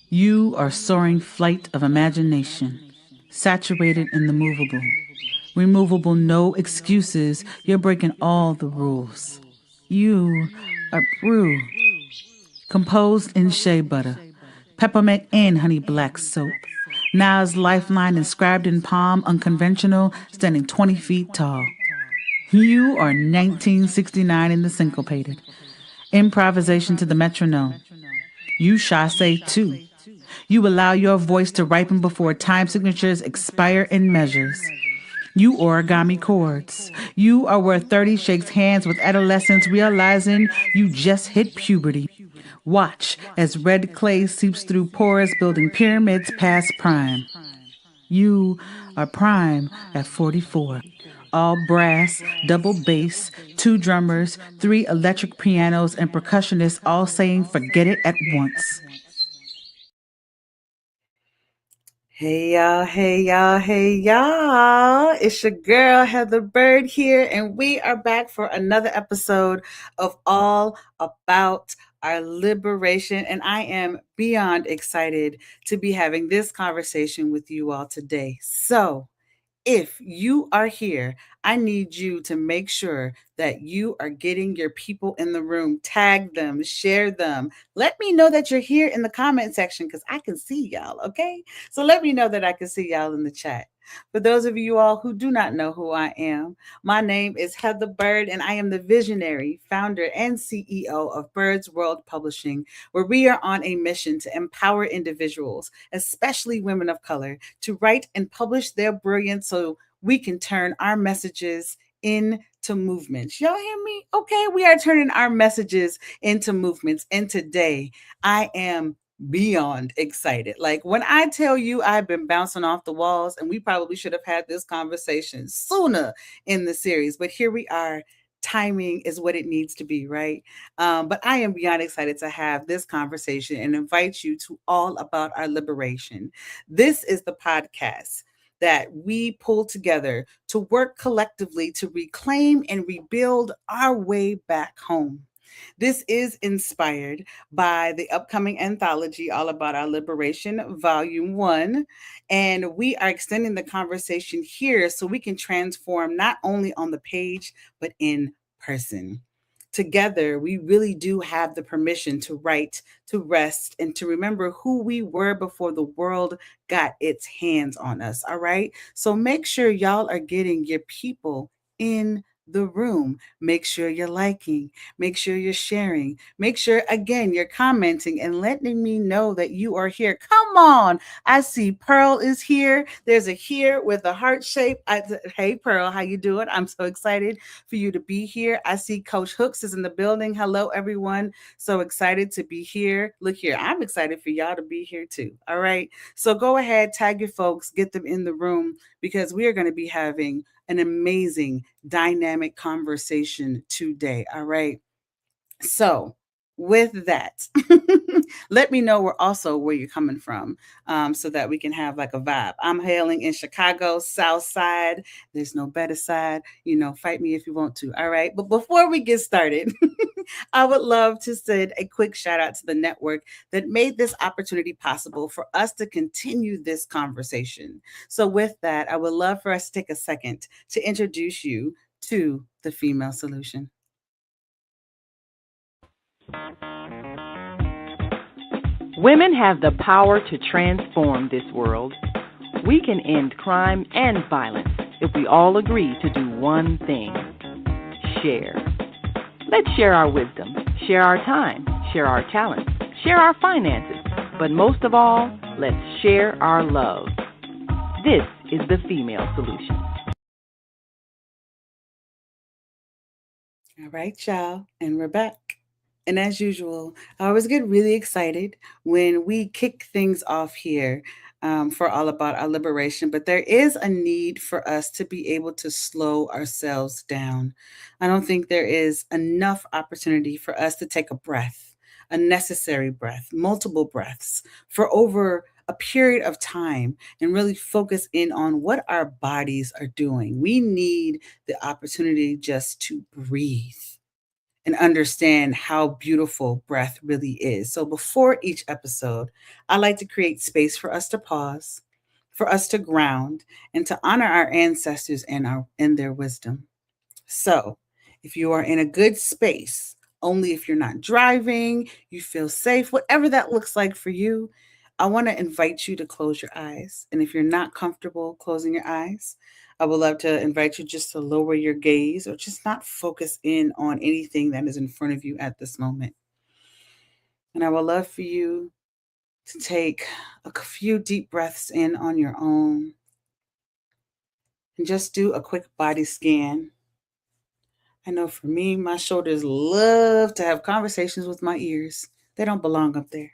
You are soaring flight of imagination, saturated in the movable. Removable, no excuses. You're breaking all the rules. You are brew, composed in shea butter, peppermint and honey black soap. Nas lifeline inscribed in palm, unconventional, standing 20 feet tall. You are 1969 in the syncopated. Improvisation to the metronome. You chasse too. You allow your voice to ripen before time signatures expire in measures. You origami chords. You are where 30 shakes hands with adolescents realizing you just hit puberty. Watch as red clay seeps through pores building pyramids past prime. You are prime at 44. All brass, double bass, two drummers, three electric pianos, and percussionists all saying forget it at once. Hey y'all, hey y'all, hey y'all. It's your girl Heather Byrd here, and we are back for another episode of All About Our Liberation. And I am beyond excited to be having this conversation with you all today. So, if you are here, I need you to make sure that you are getting your people in the room, tag them, share them. Let me know that you're here in the comment section because I can see y'all, okay? So let me know that I can see y'all in the chat. For those of you all who do not know who I am, my name is Heather Byrd, and I am the visionary, founder, and CEO of Bird's World Publishing, where we are on a mission to empower individuals, especially women of color, to write and publish their brilliance so we can turn our messages into movements. Y'all hear me? Okay, we are turning our messages into movements. And today I am beyond excited. Like when I tell you I've been bouncing off the walls, and we probably should have had this conversation sooner in the series, but here we are. Timing is what it needs to be, right? But I am beyond excited to have this conversation and invite you to All About Our Liberation. This is the podcast that we pull together to work collectively to reclaim and rebuild our way back home. This is inspired by the upcoming anthology, All About Our Liberation, Volume 1. And we are extending the conversation here so we can transform not only on the page, but in person. Together, we really do have the permission to write, to rest, and to remember who we were before the world got its hands on us. All right. So make sure y'all are getting your people in the room. Make sure you're liking, make sure you're sharing, make sure again you're commenting and letting me know that you are here. Come on. I see Pearl is here. There's a here with a heart shape. Hey Pearl, how you doing? I'm so excited for you to be here. I see Coach Hooks is in the building. Hello everyone. So excited to be here. Look here. I'm excited for y'all to be here too. All right. So go ahead, tag your folks, get them in the room because we are going to be having an amazing dynamic conversation today. All right. So, with that, let me know where you're coming from, so that we can have like a vibe. I'm hailing in Chicago, South Side. There's no better side. Fight me if you want to. All right. But before we get started, I would love to send a quick shout out to the network that made this opportunity possible for us to continue this conversation. So, with that, I would love for us to take a second to introduce you to the Female Solution. Women have the power to transform this world. We can end crime and violence if we all agree to do one thing: share. Let's share our wisdom, share our time, share our talents, share our finances, but most of all, let's share our love. This is the Female Solution. All right, y'all, and we're back. And as usual, I always get really excited when we kick things off here, for All About Our Liberation. But there is a need for us to be able to slow ourselves down. I don't think there is enough opportunity for us to take a breath, a necessary breath, multiple breaths for over a period of time and really focus in on what our bodies are doing. We need the opportunity just to breathe. and understand how beautiful breath really is. So before each episode, I like to create space for us to pause, for us to ground, and to honor our ancestors and their wisdom. So, if you are in a good space, only if you're not driving, you feel safe, whatever that looks like for you, I want to invite you to close your eyes. And if you're not comfortable closing your eyes, I would love to invite you just to lower your gaze or just not focus in on anything that is in front of you at this moment. And I would love for you to take a few deep breaths in on your own and just do a quick body scan. I know for me, my shoulders love to have conversations with my ears. They don't belong up there.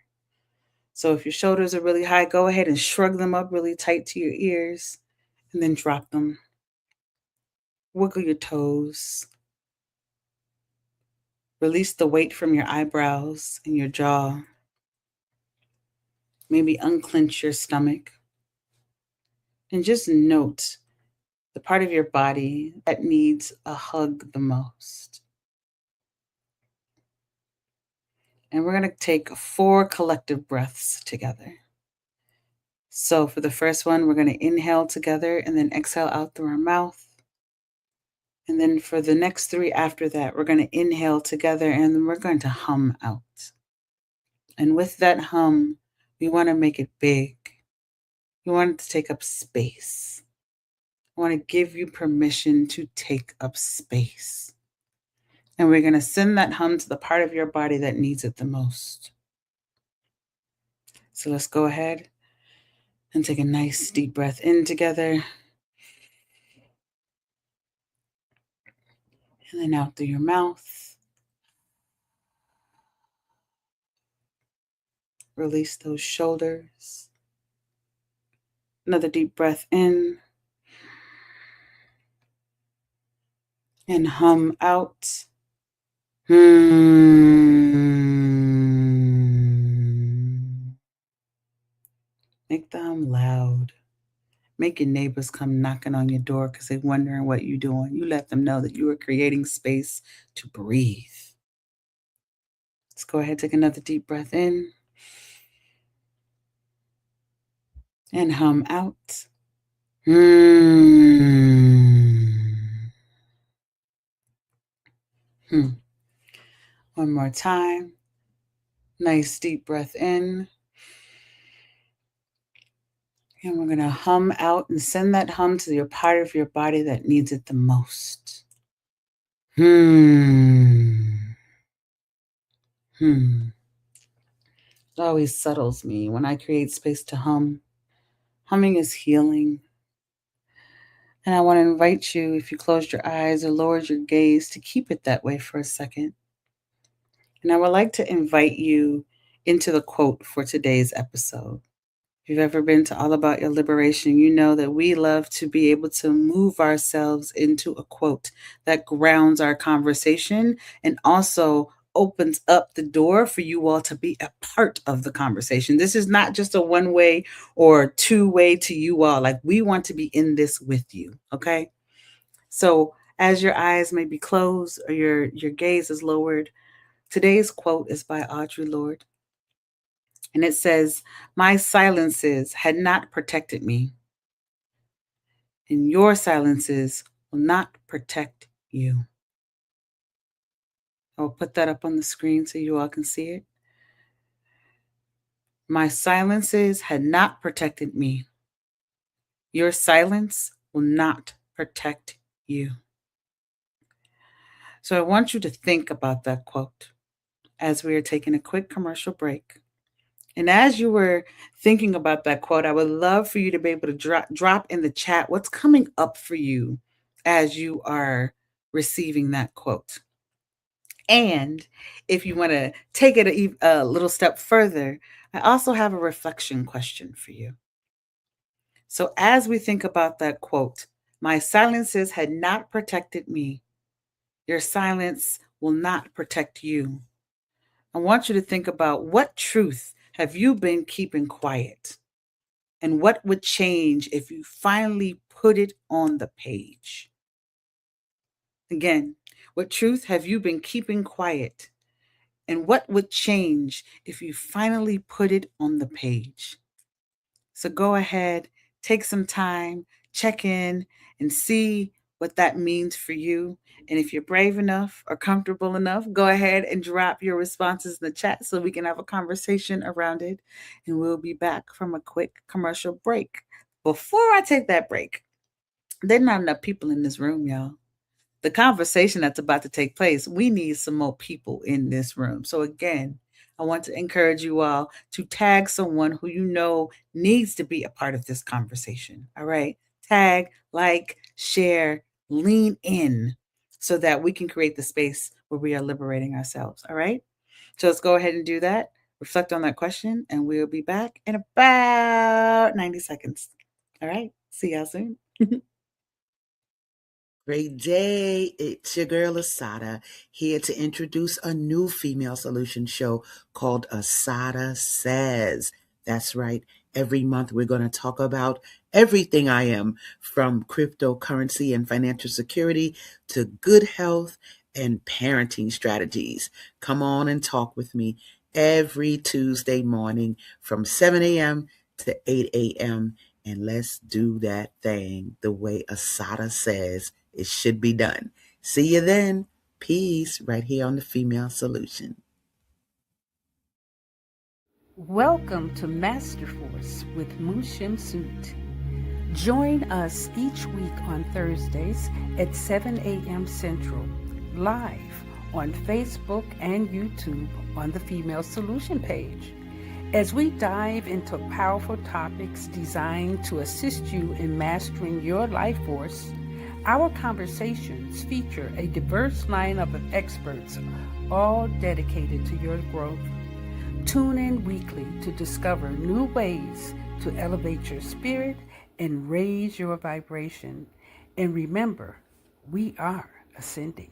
So if your shoulders are really high, go ahead and shrug them up really tight to your ears and then drop them. Wiggle your toes. Release the weight from your eyebrows and your jaw. Maybe unclench your stomach. And just note the part of your body that needs a hug the most. And we're going to take 4 collective breaths together. So for the first one, we're going to inhale together and then exhale out through our mouth. And then for the next 3 after that, we're going to inhale together and then we're going to hum out. And with that hum, we want to make it big. We want it to take up space. I want to give you permission to take up space. And we're going to send that hum to the part of your body that needs it the most. So let's go ahead and take a nice deep breath in together. And then out through your mouth. Release those shoulders. Another deep breath in. And hum out. Make the hum loud. Make your neighbors come knocking on your door because they're wondering what you're doing. You let them know that you are creating space to breathe. Let's go ahead, take another deep breath in. And hum out. One more time. Nice deep breath in. And we're going to hum out and send that hum to your part of your body that needs it the most. It always settles me when I create space to hum. Humming is healing. And I want to invite you, if you closed your eyes or lowered your gaze, to keep it that way for a second. And I would like to invite you into the quote for today's episode. If you've ever been to All About Your Liberation, you know that we love to be able to move ourselves into a quote that grounds our conversation and also opens up the door for you all to be a part of the conversation. This is not just a one-way or two-way to you all. Like, we want to be in this with you, okay? So as your eyes may be closed or your gaze is lowered, today's quote is by Audre Lorde. And it says, "My silences had not protected me, and your silences will not protect you." I'll put that up on the screen so you all can see it. My silences had not protected me. Your silence will not protect you. So I want you to think about that quote as we are taking a quick commercial break. And as you were thinking about that quote, I would love for you to be able to drop in the chat what's coming up for you as you are receiving that quote. And if you want to take it a little step further, I also have a reflection question for you. So as we think about that quote, my silences had not protected me. Your silence will not protect you. I want you to think about, what truth have you been keeping quiet? And what would change if you finally put it on the page? Again, What truth have you been keeping quiet? And what would change if you finally put it on the page? So go ahead, take some time, check in, and see what that means for you. And if you're brave enough or comfortable enough, go ahead and drop your responses in the chat so we can have a conversation around it. And we'll be back from a quick commercial break. Before I take that break, there's not enough people in this room, y'all. The conversation that's about to take place, we need some more people in this room. So, again, I want to encourage you all to tag someone who you know needs to be a part of this conversation. All right. Tag, like, share, lean in so that we can create the space where we are liberating ourselves. All right. So, let's go ahead and do that. Reflect on that question, and we'll be back in about 90 seconds. All right. See y'all soon. Great day. It's your girl Asada here to introduce a new female solution show called Asada Says. That's right. Every month we're going to talk about everything I am, from cryptocurrency and financial security to good health and parenting strategies. Come on and talk with me every Tuesday morning from 7 a.m. to 8 a.m. And let's do that thing the way Asada says it should be done. See you then. Peace, right here on the Female Solution. Welcome to Masterforce with Mushim Suit. Join us each week on Thursdays at 7 a.m. Central, live on Facebook and YouTube on the Female Solution page, as we dive into powerful topics designed to assist you in mastering your life force. Our conversations feature a diverse lineup of experts, all dedicated to your growth. Tune in weekly to discover new ways to elevate your spirit and raise your vibration. And remember, we are ascending.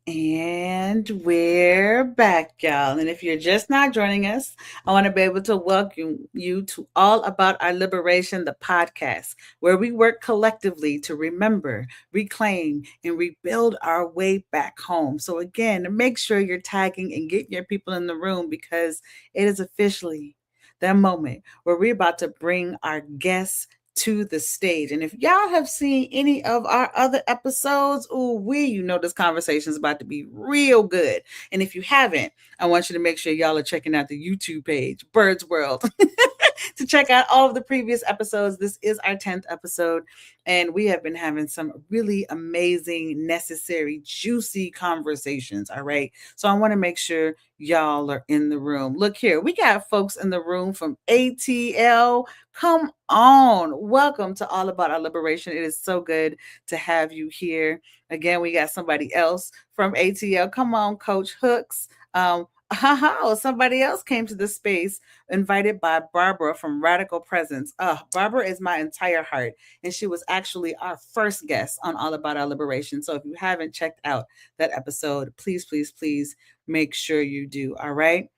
And we're back, y'all. And if you're just not joining us, I want to be able to welcome you to All About Our Liberation, the podcast, where we work collectively to remember, reclaim, and rebuild our way back home. So, again, make sure you're tagging and getting your people in the room, because it is officially that moment where we're about to bring our guests to the stage. And if y'all have seen any of our other episodes, you know this conversation is about to be real good. And if you haven't, I want you to make sure y'all are checking out the YouTube page, Bird's World, to check out all of the previous episodes. This is our 10th episode, and we have been having some really amazing, necessary, juicy conversations. All right. So I want to make sure y'all are in the room. Look here, we got folks in the room from ATL. Come on. Welcome to All About Our Liberation. It is so good to have you here. Again, we got somebody else from ATL. Come on, Coach Hooks. Somebody else came to the space, invited by Barbara from Radical Presence. Barbara is my entire heart, and she was actually our first guest on All About Our Liberation. So if you haven't checked out that episode, please, please, please make sure you do. All right.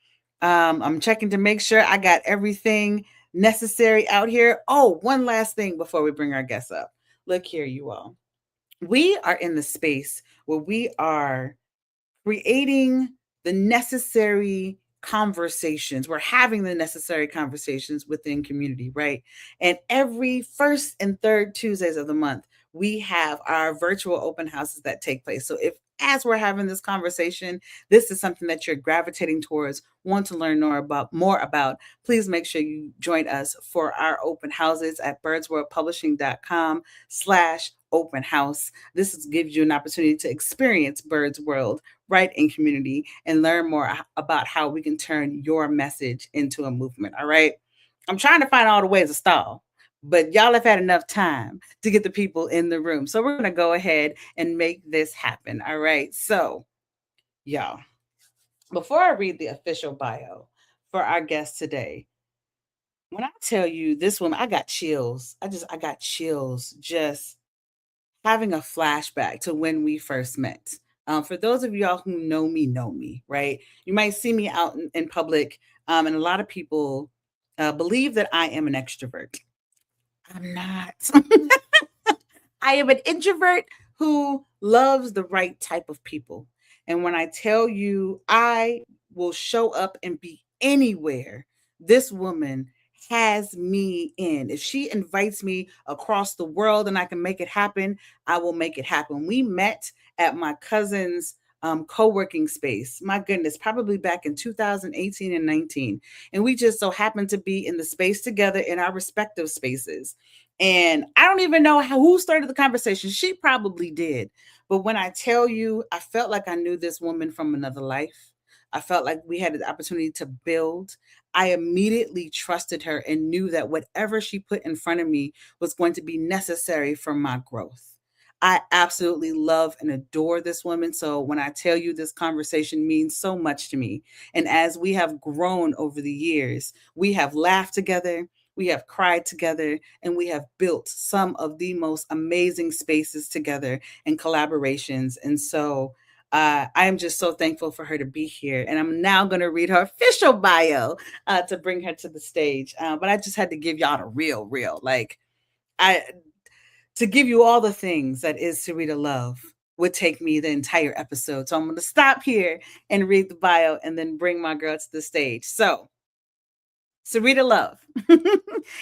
I'm checking to make sure I got everything necessary out here. Oh, one last thing before we bring our guests up. Look here, you all. We are in the space where we are creating the necessary conversations. We're having the necessary conversations within community, right? And every first and third Tuesdays of the month, we have our virtual open houses that take place. So if, as we're having this conversation, this is something that you're gravitating towards, want to learn more about, please make sure you join us for our open houses at birdsworldpublishing.com/open house. This gives you an opportunity to experience Bird's World right in community and learn more about how we can turn your message into a movement. All right. I'm trying to find all the ways to stall, but y'all have had enough time to get the people in the room. So we're going to go ahead and make this happen. All right. So, y'all, before I read the official bio for our guest today, when I tell you this woman, I got chills. I got chills just having a flashback to when we first met. For those of y'all who know me, right? You might see me out in public, and a lot of people believe that I am an extrovert. I'm not. I am an introvert who loves the right type of people. And when I tell you I will show up and be anywhere, this woman has me in. If she invites me across the world and I can make it happen, I will make it happen. We met at my cousin's co-working space. My goodness, probably back in 2018 and 19. And we just so happened to be in the space together in our respective spaces. And I don't even know who started the conversation. She probably did. But when I tell you, I felt like I knew this woman from another life. I felt like we had the opportunity to build. I immediately trusted her and knew that whatever she put in front of me was going to be necessary for my growth. I absolutely love and adore this woman. So when I tell you this conversation means so much to me, and as we have grown over the years, we have laughed together, we have cried together, and we have built some of the most amazing spaces together and collaborations. And so I am just so thankful for her to be here. And I'm now going to read her official bio to bring her to the stage. But I just had to give y'all the real. Like, I to give you all the things that is Serita Love would take me the entire episode. So I'm going to stop here and read the bio and then bring my girl to the stage. So, Serita Love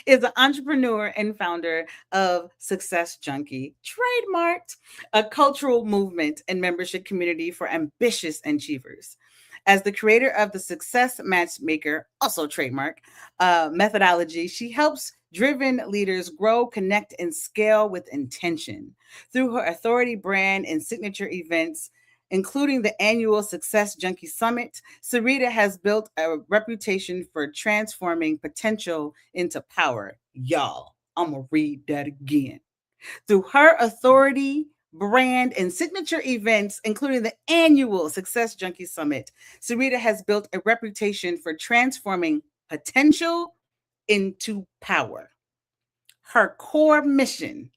is an entrepreneur and founder of Success Junkie, trademarked, a cultural movement and membership community for ambitious achievers. As the creator of the Success Matchmaker, also trademark, methodology, she helps driven leaders grow, connect, and scale with intention. Through her authority brand and signature events, including the annual Success Junkie Summit, Serita has built a reputation for transforming potential into power. Y'all, I'm going to read that again. Through her authority, brand, and signature events, including the annual Success Junkie Summit, Serita has built a reputation for transforming potential into power. Her core mission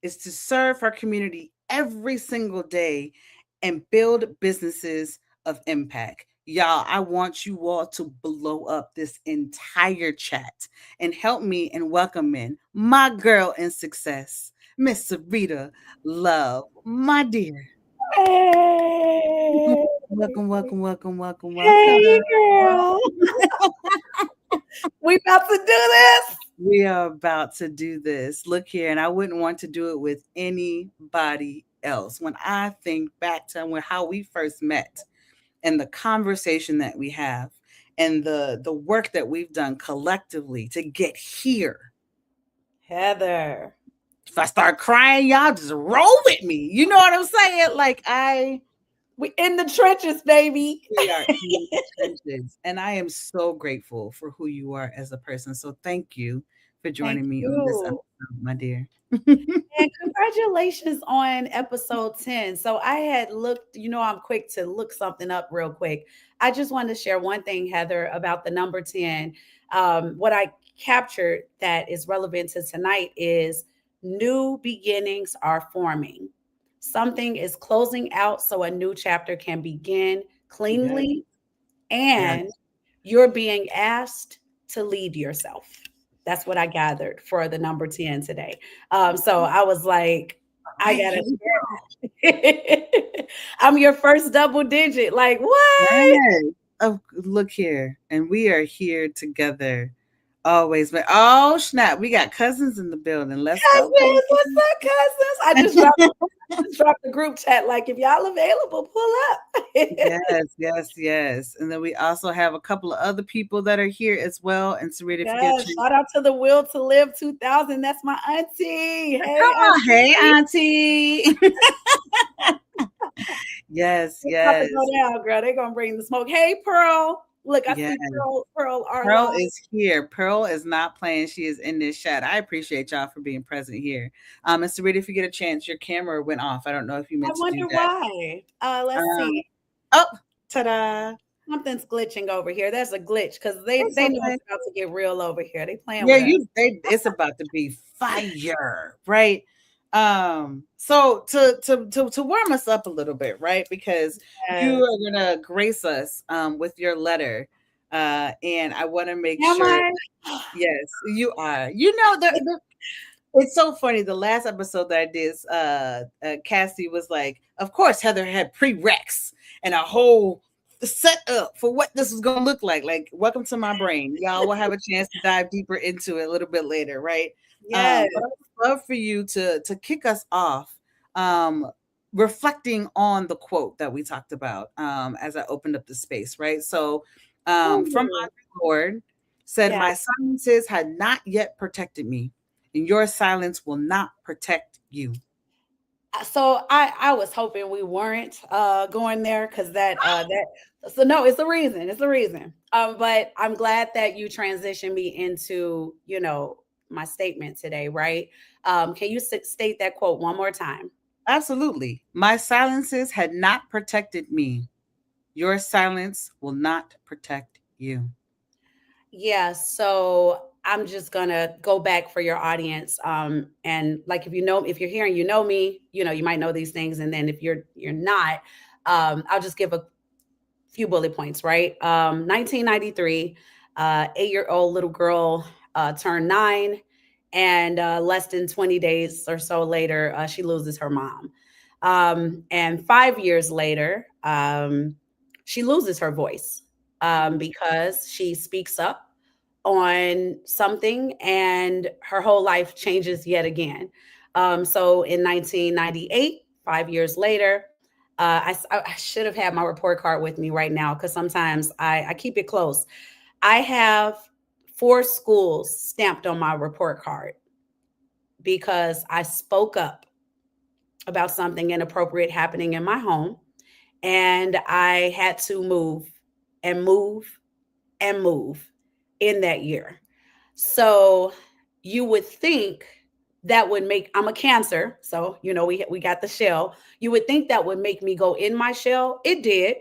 is to serve her community every single day and build businesses of impact. Y'all, I want you all to blow up this entire chat and help me and welcome in my girl in success, Miss Serita Love, my dear. Hey, Welcome. hey, girl. We about to do this. We are about to do this. Look here, and I wouldn't want to do it with anybody else. When I think back to how we first met and the conversation that we have and the work that we've done collectively to get here. Heather. If I start crying, y'all just roll with me. You know what I'm saying? Like we in the trenches, baby. We are in the trenches. And I am so grateful for who you are as a person. So thank you for joining me on this episode, my dear. And congratulations on episode 10. So I had looked, I'm quick to look something up real quick. I just wanted to share one thing, Heather, about the number 10. What I captured that is relevant to tonight is new beginnings are forming. Something is closing out so a new chapter can begin cleanly, and you're being asked to lead yourself. That's what I gathered for the number 10 today. So I was like, I gotta share. I'm your first double digit. Like, what? Yes. Oh, look here. And we are here together always. But oh snap, we got cousins in the building. Let's Cousins, go. what's up, cousins? I just dropped the group chat. Like, if y'all available, pull up. Yes. And then we also have a couple of other people that are here as well. And Serita, shout out to the Will to Live 2000. That's my auntie. Hey, come on, hey, auntie. Yes. Go down, girl. They're gonna bring the smoke. Hey, Pearl. Look, I see Pearl. Pearl is here. Pearl is not playing. She is in this chat. I appreciate y'all for being present here. And Serita, if you get a chance, your camera went off. I don't know if you meant to do that. I wonder why. Let's see. Oh, ta-da. Something's glitching over here. There's a glitch because they know it's about to get real over here. They playing with us. It's about to be fire, right? So to warm us up a little bit, right? Because you are gonna grace us with your letter. And I want to make sure. Yes, you are. You know, It's so funny. The last episode that I did, Cassie was like, "Of course, Heather had prereqs and a whole setup for what this was going to look like." Like, welcome to my brain. Y'all will have a chance to dive deeper into it a little bit later, right? Yes. But I would love for you to kick us off, um, reflecting on the quote that we talked about as I opened up the space, right? So, from Ooh, Audre Lorde said, yeah. "My silences had not yet protected me, and your silence will not protect you." So I was hoping we weren't going there because that so no, it's a reason. It's a reason. But I'm glad that you transitioned me into, my statement today, right? Can you state that quote one more time? Absolutely. My silences had not protected me. Your silence will not protect you. Yeah, so I'm just gonna go back for your audience. And like if you're here and you know me, you might know these things. And then if you're not, I'll just give a few bullet points, right? 1993, 8-year-old little girl turned 9, and less than 20 days or so later, she loses her mom. And 5 years later, she loses her voice because she speaks up on something and her whole life changes yet again. So in 1998, 5 years later, I should have had my report card with me right now because sometimes I keep it close. I have 4 schools stamped on my report card because I spoke up about something inappropriate happening in my home, and I had to move and move and move in that year. So you would think that would make, I'm a Cancer, so we got the shell. You would think that would make me go in my shell. It did,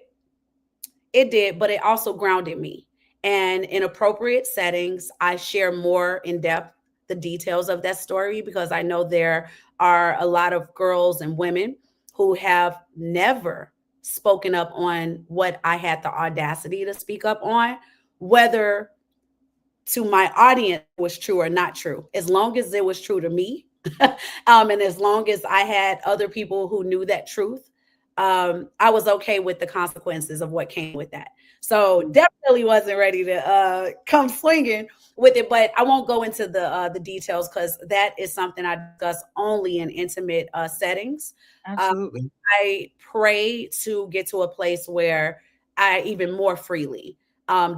but it also grounded me. And in appropriate settings, I share more in depth the details of that story because I know there are a lot of girls and women who have never spoken up on what I had the audacity to speak up on, whether to my audience was true or not true. As long as it was true to me, and as long as I had other people who knew that truth, I was okay with the consequences of what came with that. So definitely wasn't ready to come swinging with it, but I won't go into the details because that is something I discuss only in intimate settings. Um, Absolutely. I pray to get to a place where I even more freely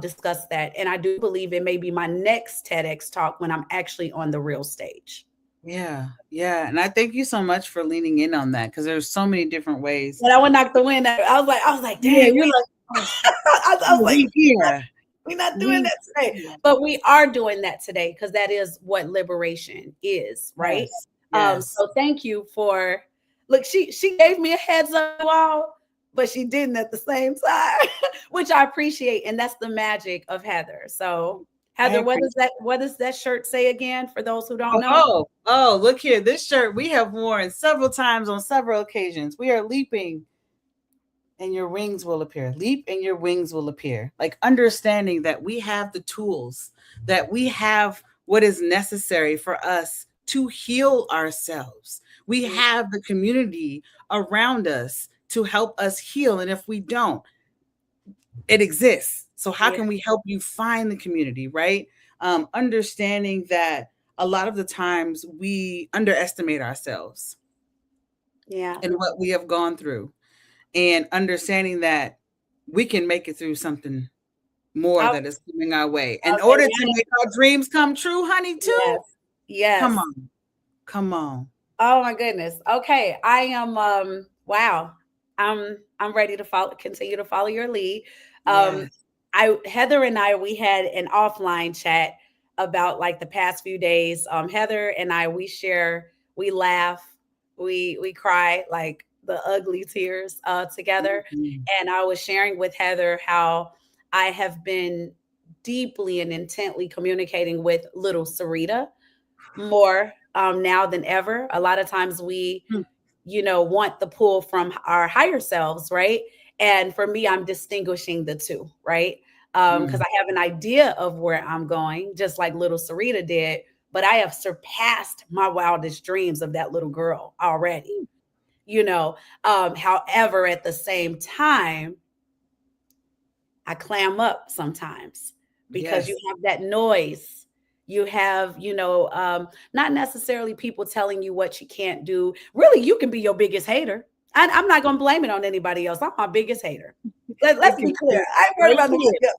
discuss that, and I do believe it may be my next TEDx talk when I'm actually on the real stage. Yeah. Yeah. And I thank you so much for leaning in on that because there's so many different ways. And I would knock the wind out. I was like, Yeah. dang, You're like, oh, I was like, we here. we're not doing We that today. here. But we are doing that today because that is what liberation is, right? Yes. Yes. So thank you for look, she gave me a heads up wall, but she didn't at the same time, which I appreciate. And that's the magic of Heather. So I Heather, appreciate. what does that shirt say again for those who don't know? Oh, look here. This shirt we have worn several times on several occasions. We are leaping and your wings will appear. Leap and your wings will appear. Like understanding that we have the tools, that we have what is necessary for us to heal ourselves. We have the community around us to help us heal. And if we don't, it exists. So, how Yeah, can we help you find the community, right? Understanding that a lot of the times we underestimate ourselves yeah. and what we have gone through and understanding that we can make it through something more Oh, that is coming our way. In okay. order to make our dreams come true, honey, too. Yes. Come Yes. on. Come on. Oh my goodness. Okay. I am wow. I'm ready to continue to follow your lead. Um Yes. I Heather and I we had an offline chat about like the past few days. Heather and I we laugh, we cry like the ugly tears together. Mhm. And I was sharing with Heather how I have been deeply and intently communicating with little Serita more now than ever. A lot of times we, want the pull from our higher selves, right? And for me, I'm distinguishing the two, right? Because Mm. I have an idea of where I'm going, just like little Sarita did, but I have surpassed my wildest dreams of that little girl already, you know. However, at the same time, I clam up sometimes because you Yes. have that noise. You have, not necessarily people telling you what you can't do. Really, you can be your biggest hater. I'm not going to blame it on anybody else. I'm my biggest hater. It Let's can be clear. be I ain't worried about nobody weighted. else.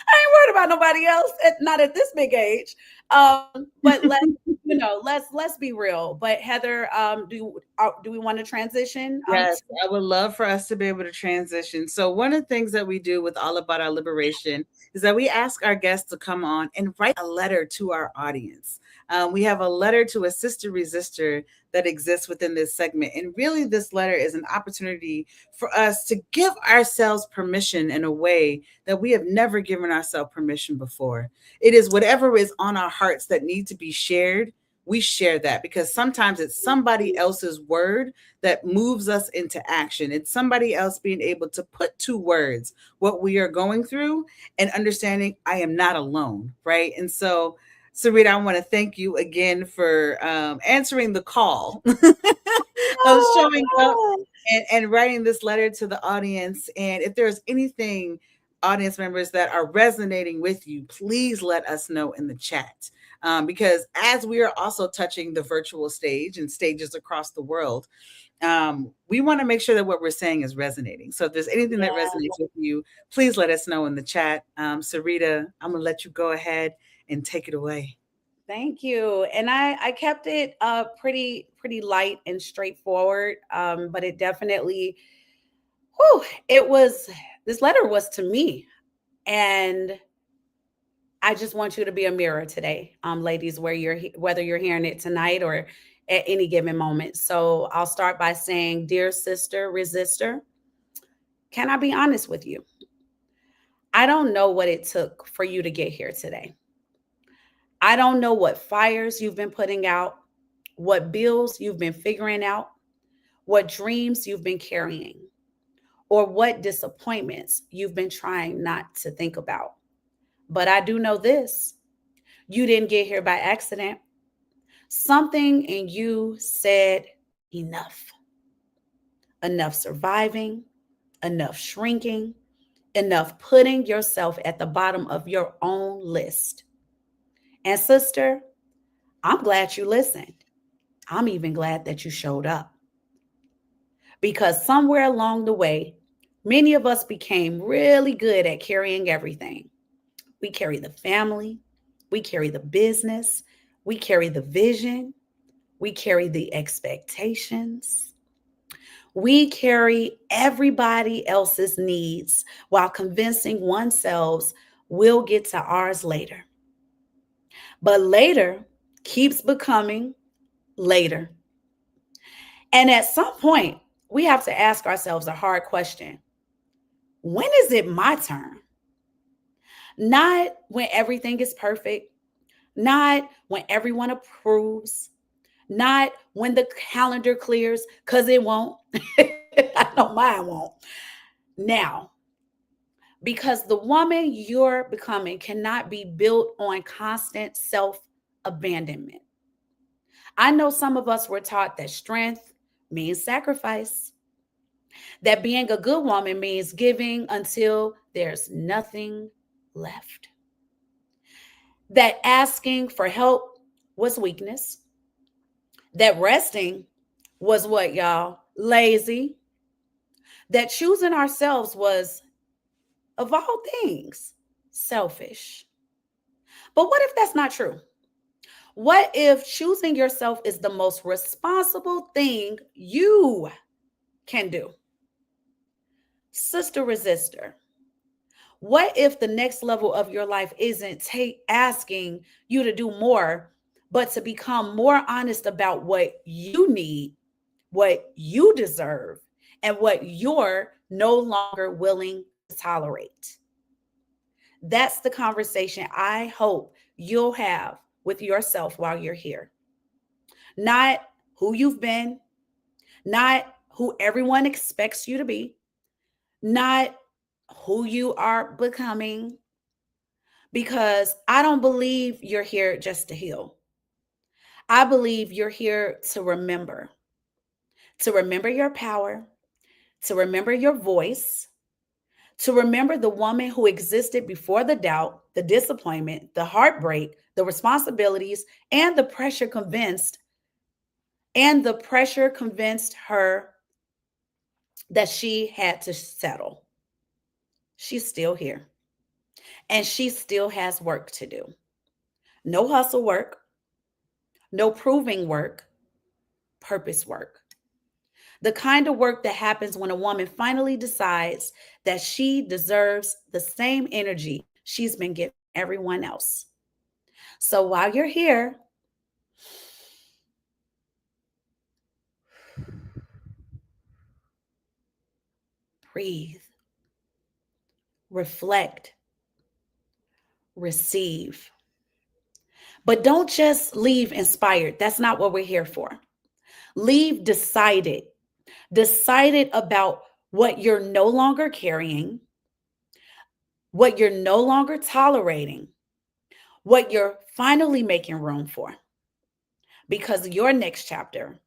I ain't worried about nobody else, not at this big age. But let's be real. But Heather, do we want to transition? Yes, I would love for us to be able to transition. So, one of the things that we do with All About Our Liberation is that we ask our guests to come on and write a letter to our audience. We have a letter to a sister resistor that exists within this segment. And really, this letter is an opportunity for us to give ourselves permission in a way that we have never given ourselves permission before. It is whatever is on our hearts that need to be shared. We share that because sometimes it's somebody else's word that moves us into action. It's somebody else being able to put to words what we are going through and understanding I am not alone, right? And so, Sarita, I want to thank you again for answering the call of showing up and writing this letter to the audience. And if there's anything, audience members, that are resonating with you, please let us know in the chat. Because as we are also touching the virtual stage and stages across the world, we want to make sure that what we're saying is resonating. So if there's anything that Yeah. resonates with you, please let us know in the chat. Sarita, I'm gonna let you go ahead and take it away. Thank you. And I kept it pretty light and straightforward. But it definitely, whew, it was this letter was to me. And I just want you to be a mirror today, ladies, whether you're hearing it tonight or at any given moment. So I'll start by saying, dear sister resistor, can I be honest with you? I don't know what it took for you to get here today. I don't know what fires you've been putting out, what bills you've been figuring out, what dreams you've been carrying, or what disappointments you've been trying not to think about. But I do know this: you didn't get here by accident. Something in you said enough. Enough surviving, enough shrinking, enough putting yourself at the bottom of your own list. And sister, I'm glad you listened. I'm even glad that you showed up, because somewhere along the way, many of us became really good at carrying everything. We carry the family, we carry the business, we carry the vision, we carry the expectations. We carry everybody else's needs while convincing oneself we'll get to ours later. But later keeps becoming later. And at some point, we have to ask ourselves a hard question: when is it my turn? Not when everything is perfect, not when everyone approves, not when the calendar clears, because it won't. I know mine won't. Now, because the woman you're becoming cannot be built on constant self abandonment. I know some of us were taught that strength means sacrifice, that being a good woman means giving until there's nothing left, that asking for help was weakness, that resting was what, y'all? Lazy, that choosing ourselves was, of all things, selfish. But what if that's not true? What if choosing yourself is the most responsible thing you can do? Sister resistor, what if the next level of your life isn't asking you to do more, but to become more honest about what you need, what you deserve, and what you're no longer willing to tolerate? That's the conversation I hope you'll have with yourself while you're here. Not who you've been, not who everyone expects you to be, not who you are becoming, because I don't believe you're here just to heal. I believe you're here to remember your power, to remember your voice, to remember the woman who existed before the doubt, the disappointment, the heartbreak, the responsibilities, and the pressure convinced her that she had to settle. She's still here and she still has work to do. No hustle work, no proving work, purpose work. The kind of work that happens when a woman finally decides that she deserves the same energy she's been giving everyone else. So while you're here, breathe, reflect, receive. But don't just leave inspired. That's not what we're here for. Leave decided about what you're no longer carrying, what you're no longer tolerating, what you're finally making room for. Because your next chapter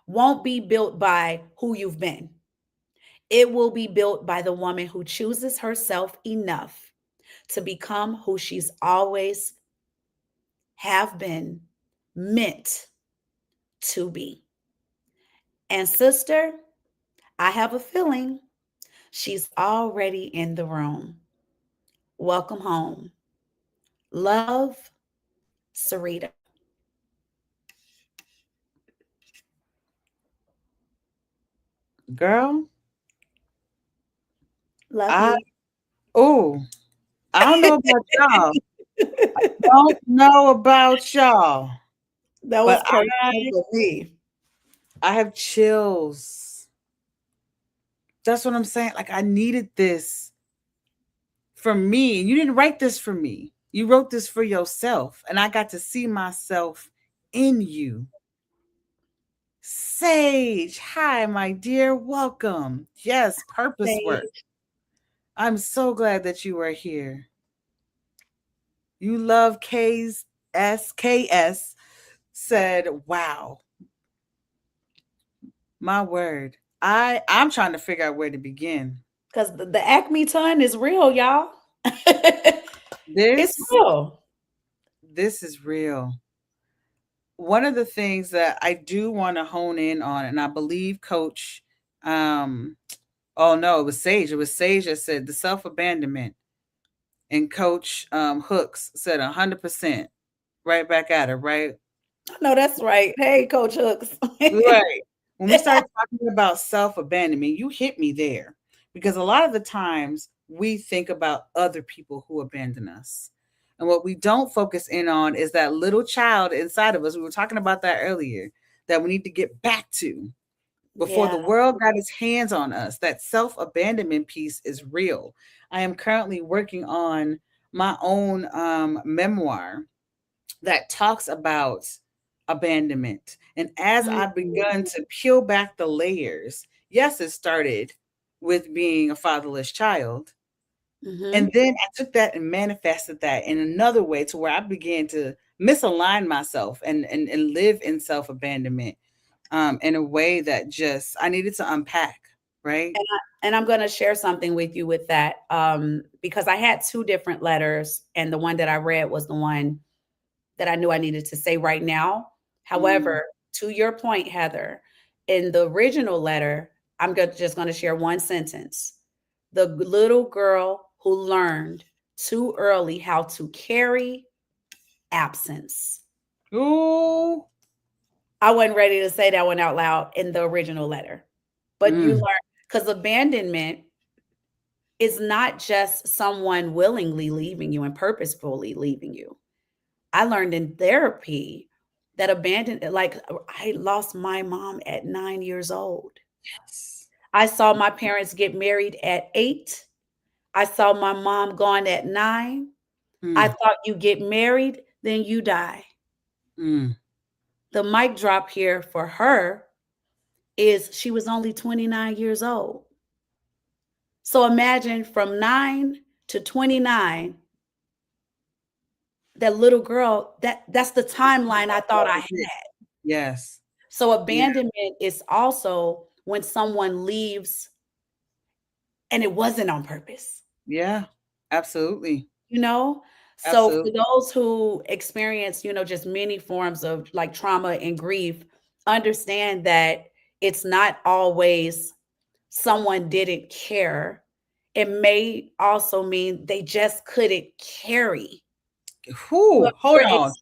won't be built by who you've been. It will be built by the woman who chooses herself enough to become who she's always have been meant to be. And sister, I have a feeling she's already in the room. Welcome home. Love, Serita. Girl, Love I you. oh, I don't know about y'all. Don't know about y'all, That was but personal for me. I have chills. That's what I'm saying. Like I needed this for me. And you didn't write this for me. You wrote this for yourself. And I got to see myself in you. Sage, hi, my dear. Welcome. Yes, purpose work. Sage. I'm so glad that you are here. You love K's SKS said, wow, my word. I'm trying to figure out where to begin. Because the Acme ton is real, y'all. It's This real. this is real. One of the things that I do want to hone in on, and I believe Coach, um, oh no, it was Sage. It was Sage that said the self abandonment, and Coach Hooks said 100%. Right back at her, right? I know that's right. Hey, Coach Hooks. Right. When we start talking about self abandonment, you hit me there because a lot of the times we think about other people who abandon us. And what we don't focus in on is that little child inside of us. We were talking about that earlier, that we need to get back to before Yeah. the world got its hands on us. That self abandonment piece is real. I am currently working on my own memoir that talks about abandonment. And as I've Mhm. begun to peel back the layers, yes, it started with being a fatherless child. And Mhm. then I took that and manifested that in another way to where I began to misalign myself and live in self abandonment in a way that just I needed to unpack, right? And I'm going to share something with you with that, because I had two different letters, and the one that I read was the one that I knew I needed to say right now. Mm. However, to your point, Heather, in the original letter, just going to share one sentence. The little girl who learned too early how to carry absence. Ooh. I wasn't ready to say that one out loud in the original letter, but you Mm. learn, because abandonment is not just someone willingly leaving you and purposefully leaving you. I learned in therapy that like I lost my mom at 9 years old. Yes. I saw my parents get married at 8. I saw my mom gone at 9. I Mm. thought you get married, then you die. Mm. The mic drop here for her is she was only 29 years old. So imagine from 9 to 29, that little girl, that's the timeline I thought I That was had. it. Yes. So Yeah. abandonment is also when someone leaves and it wasn't on purpose, Yeah. Absolutely. you know? So for Absolutely. those who experience, just many forms of like trauma and grief, understand that it's not always someone didn't care. It may also mean they just couldn't carry what Whew, hold you're on.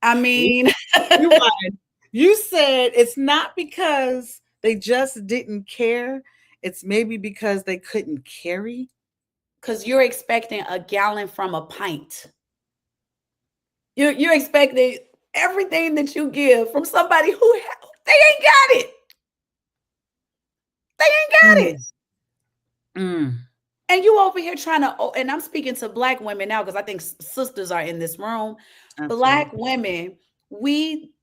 I mean, Rewind. You said it's not because they just didn't care. It's maybe because they couldn't carry. because you're expecting a gallon from a pint. You're expecting everything that you give from somebody who they ain't got it. They ain't got it. Mm. Mm. And you over here trying to, and I'm speaking to Black women now because I think sisters are in this room. Black Absolutely. women, we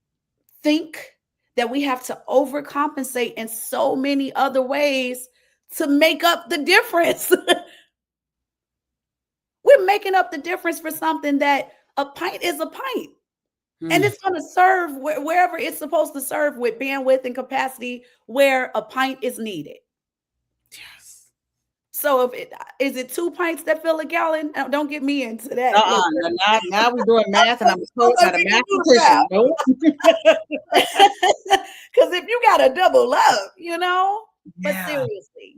think that we have to overcompensate in so many other ways to make up the difference. We're making up the difference for something that a pint is a pint. And Mm. it's going to serve wherever it's supposed to serve with bandwidth and capacity where a pint is needed. Yes. So if it is it 2 pints that fill a gallon? Don't get me into that. Look, Now we're doing math, and I'm sounds like not a we can do the mathematician. Nope. because if you got a double up. But Yeah. seriously,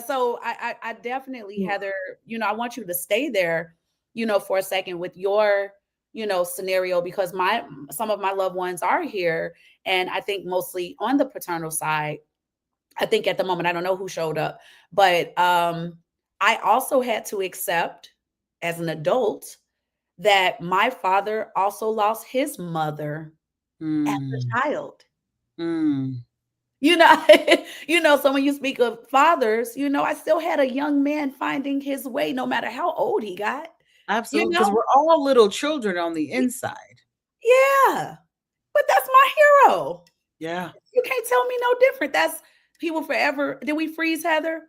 so I definitely, Heather, I want you to stay there, for a second with your, scenario because some of my loved ones are here, and I think mostly on the paternal side. I think at the moment I don't know who showed up, but I also had to accept as an adult that my father also lost his mother as Mm. a child. Mm. You know, so when you speak of fathers, I still had a young man finding his way no matter how old he got, you Absolutely, because know? we're all little children on the inside. Yeah. But that's my hero. Yeah. You can't tell me no different. That's he will forever. Did we freeze, Heather?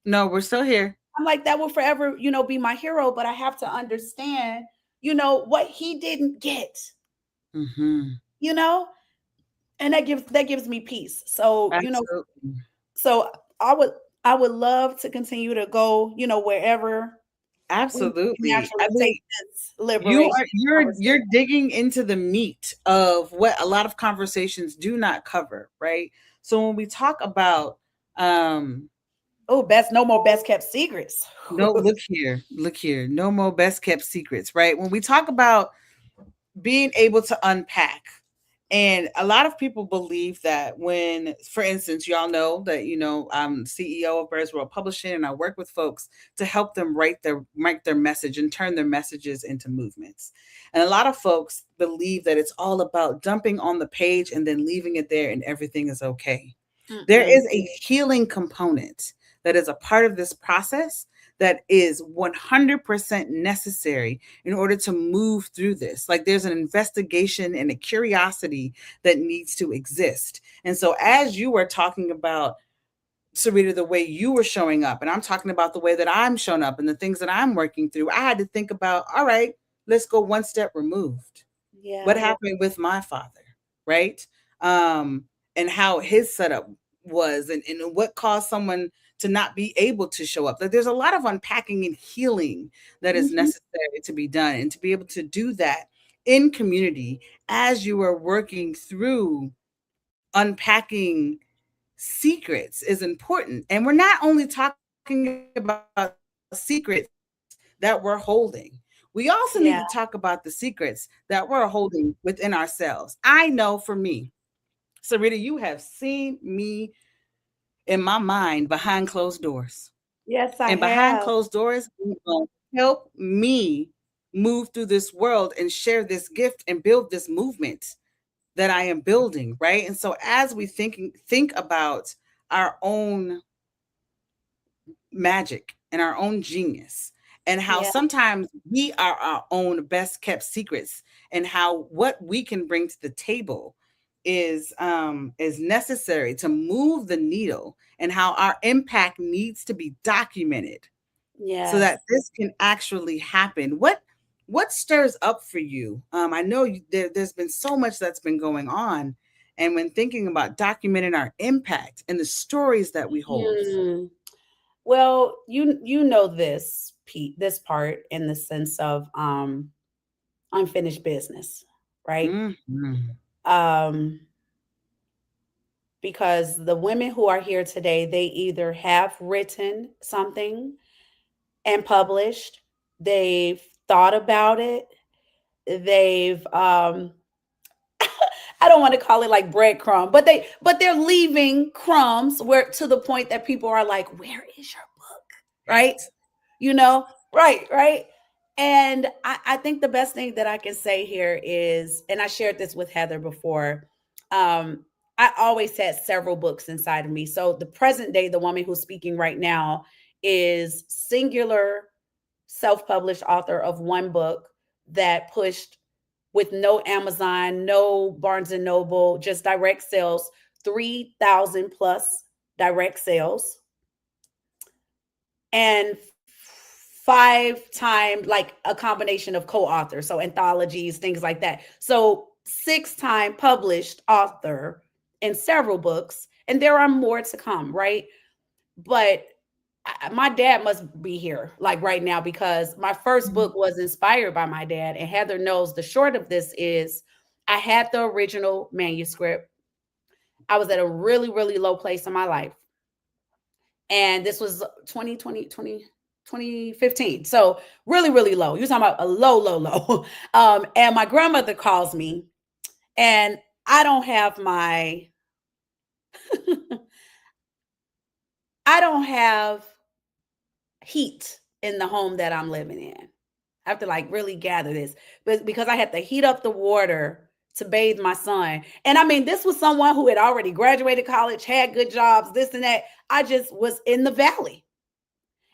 No, we're still here. I'm like, that will forever, be my hero, but I have to understand, what he didn't get, Mm-hmm. you know? And that gives me peace. So, Absolutely. so I would love to continue to go, wherever we Absolutely. I naturally take mean, this liberation you're conversation. digging into the meat of what a lot of conversations do not cover, right? So when we talk about um Oh, no more best kept secrets. no, look here, no more best kept secrets, right? When we talk about being able to unpack, and a lot of people believe that when, for instance, y'all know that, I'm CEO of Birds World Publishing, and I work with folks to help them write their message and turn their messages into movements. And a lot of folks believe that it's all about dumping on the page and then leaving it there and everything is okay. There Mm-mm. is a healing component that is a part of this process that is 100% necessary in order to move through this. Like there's an investigation and a curiosity that needs to exist. And so, as you were talking about, Sarita, the way you were showing up, and I'm talking about the way that I'm showing up and the things that I'm working through, I had to think about, all right, let's go one step removed. What Yeah. happened with my father, right? Um, and how his setup was, and what caused someone to not be able to show up. Like there's a lot of unpacking and healing that is Mhm. necessary to be done, and to be able to do that in community as you are working through unpacking secrets is important. And we're not only talking about secrets that we're holding. We also need to talk about the Yeah. secrets that we're holding within ourselves. I know for me, Sarita, you have seen me in my mind behind closed doors. Yes, I And behind have. closed doors, you will help me move through this world and share this gift and build this movement that I am building, right? And so as we think about our own magic and our own genius, and how Yeah. sometimes we are our own best kept secrets, and how what we can bring to the table is necessary to move the needle, and how our impact needs to be documented, so that Yes. this can actually happen. What stirs up for you? I know there's been so much that's been going on, and when thinking about documenting our impact and the stories that we hold. Hmm. Well, you know this, Pete, this part in the sense of unfinished business, right? Mhm. Um, because the women who are here today, they either have written something and published, they've thought about it, they've I don't want to call it like breadcrumb, but they're leaving crumbs where to the point that people are like, where is your book? Right? Right. You know, right. And I think the best thing that I can say here is, and I shared this with Heather before, um, I always had several books inside of me. So the present day, the woman who's speaking right now is singular self-published author of one book that pushed with no Amazon, no Barnes and Noble, just direct sales, 3,000 plus direct sales, and 5 time like a combination of co-authors, so anthologies, things like that. So 6 time published author in several books, and there are more to come, right? But my dad must be here like right now because my first Mhm. book was inspired by my dad. And Heather knows the short of this is I had the original manuscript. I was at a really, really low place in my life. And this was 2015. So really, really low. You're talking about a low, low, low. And my grandmother calls me and I don't have my, I don't have heat in the home that I'm living in. I have to like really gather this, but because I had to heat up the water to bathe my son. And I mean, this was someone who had already graduated college, had good jobs, this and that. I just was in the valley.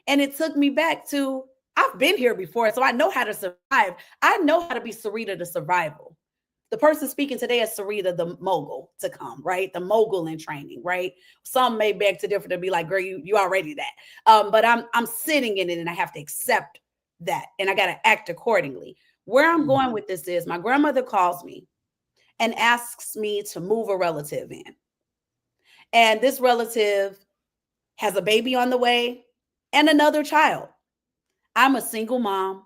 And it took me back to I've been here before, so I know how to survive. I know how to be Serita the survival. The person speaking today is Serita the mogul to come, right? The mogul in training, right? Some may beg to differ to be like, girl, you already that. But I'm sitting in it and I have to accept that and I gotta act accordingly. Where I'm Mhm. going with this is my grandmother calls me and asks me to move a relative in. And this relative has a baby on the way and another child. I'm a single mom.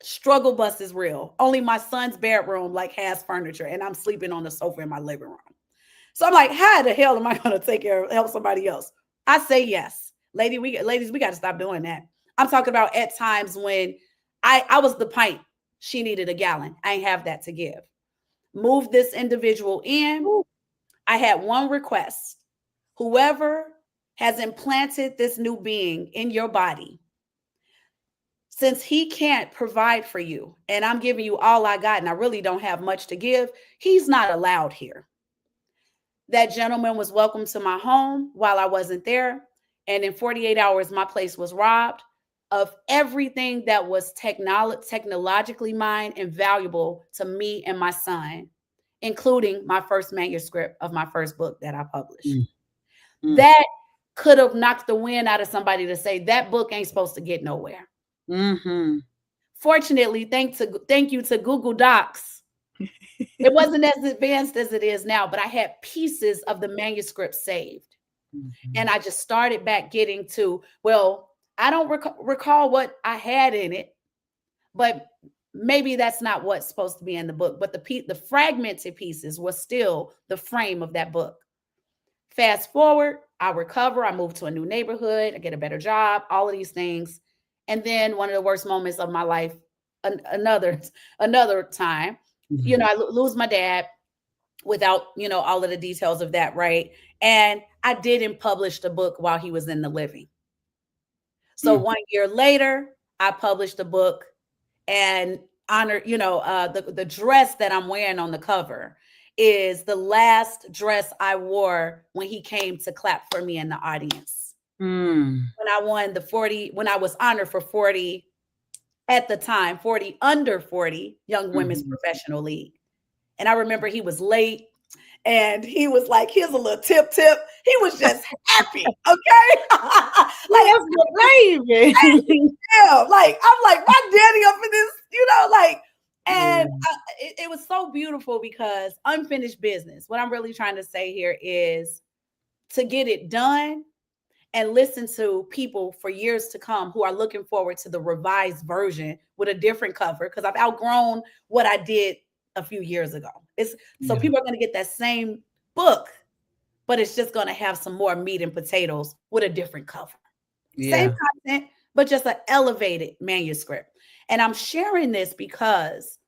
Struggle bus is real. Only my son's bedroom like has furniture, and I'm sleeping on the sofa in my living room. So I'm like, how the hell am I going to take care of help somebody else? I say yes, ladies, we got to stop doing that. I'm talking about at times when I was the pint, she needed a gallon. I ain't have that to give. Move this individual in. I had one request. Whoever has implanted this new being in your body, since he can't provide for you and I'm giving you all I got and I really don't have much to give, he's not allowed here. That gentleman was welcome to my home while I wasn't there. And in 48 hours, my place was robbed of everything that was technologically mine and valuable to me and my son, including my first manuscript of my first book that I published. Mm. Mm. That could have knocked the wind out of somebody to say that book ain't supposed to get nowhere. Mhm. Fortunately, thank you to Google Docs. It wasn't as advanced as it is now, but I had pieces of the manuscript saved. And Mhm. I just started back getting to, well, I don't recall what I had in it, but maybe that's not what's supposed to be in the book. But the fragmented pieces was still the frame of that book. Fast forward, I recover, I move to a new neighborhood, I get a better job, all of these things. And then one of the worst moments of my life, another time, Mhm. I lose my dad without, all of the details of that, right? And I didn't publish the book while he was in the living. So Mm. 1 year later, I published the book and honor, the dress that I'm wearing on the cover is the last dress I wore when he came to clap for me in the audience. Mm. When I won the 40, when I was honored for 40 at the time, 40 under 40 Young Women's Mhm. Professional League. And I remember he was late And he was like, here's a little tip. He was just happy. Okay. Like, That's my baby. yeah, like I'm like my daddy up in this, like, Yeah. and it was so beautiful because unfinished business. What I'm really trying to say here is to get it done and listen to people for years to come who are looking forward to the revised version with a different cover because I've outgrown what I did a few years ago. It's so Yeah. people are going to get that same book, but it's just going to have some more meat and potatoes with a different cover. Same Yeah. content, but just an elevated manuscript. And I'm sharing this because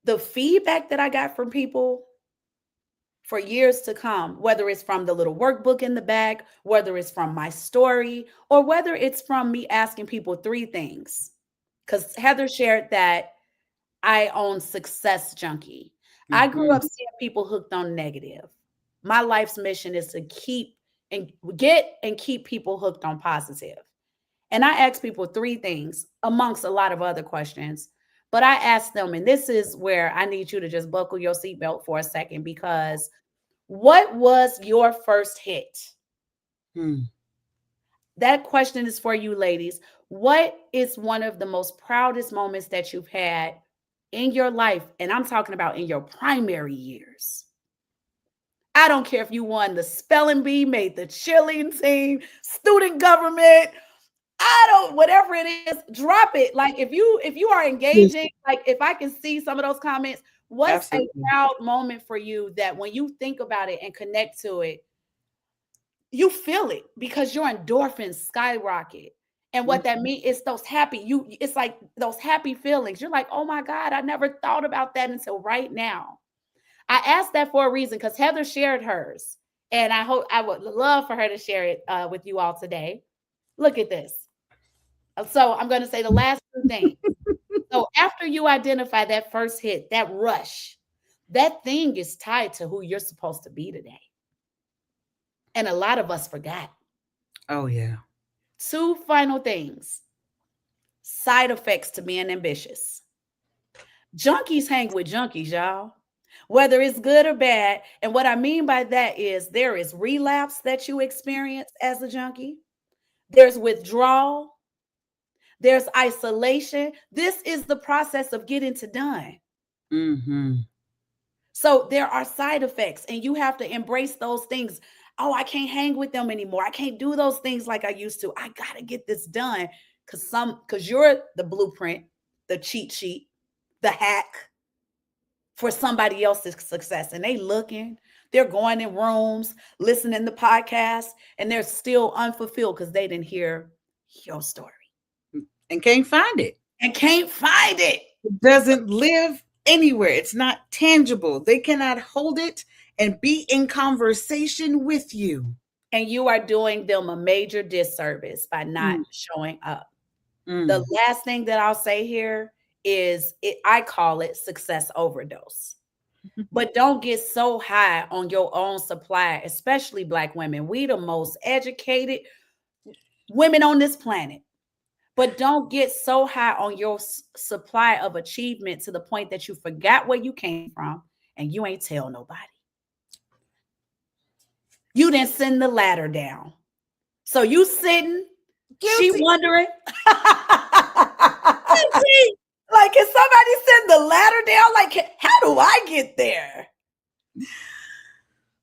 the feedback that I got from people for years to come, whether it's from the little workbook in the back, whether it's from my story, or whether it's from me asking people three things. Because Heather shared that I own Success Junkie. I grew up seeing people hooked on negative. My life's mission is to keep and keep people hooked on positive. And I ask people three things amongst a lot of other questions. But I asked them, and this is where I need you to just buckle your seatbelt for a second, because what was your first hit? That question is for you, ladies. What is one of the most proudest moments that you've had in your life? And I'm talking about in your primary years. I don't care if you won the spelling bee, made the cheerleading team, student government. Whatever it is, drop it. Like if you are engaging, like if I can see some of those comments, what's Absolutely. a proud moment for you that when you think about it and connect to it, you feel it because your endorphins skyrocket. And what that means is it's like those happy feelings. You're like, oh my God, I never thought about that until right now. I asked that for a reason because Heather shared hers. And I would love for her to share it with you all today. Look at this. So I'm going to say the last two things. So after you identify that first hit, that rush, that thing is tied to who you're supposed to be today. And a lot of us forgot. Oh, yeah. Two final things. Side effects to being ambitious. Junkies hang with junkies, y'all. Whether it's good or bad. And what I mean by that is there is relapse that you experience as a junkie. There's withdrawal. There's isolation. This is the process of getting to done. So there are side effects and you have to embrace those things. Oh, I can't hang with them anymore. I can't do those things like I used to. I got to get this done because you're the blueprint, the cheat sheet, the hack for somebody else's success. And they're going in rooms, listening to podcasts, and they're still unfulfilled because they didn't hear your story. And can't find it. It doesn't live anywhere. It's not tangible. They cannot hold it and be in conversation with you. And you are doing them a major disservice by not showing up. The last thing that I'll say here is I call it success overdose. But don't get so high on your own supply, especially Black women. We the most educated women on this planet. But don't get so high on your supply of achievement to the point that you forgot where you came from and you ain't tell nobody. You didn't send the ladder down. So you sitting, she wondering. Like, can somebody send the ladder down? Like, how do I get there?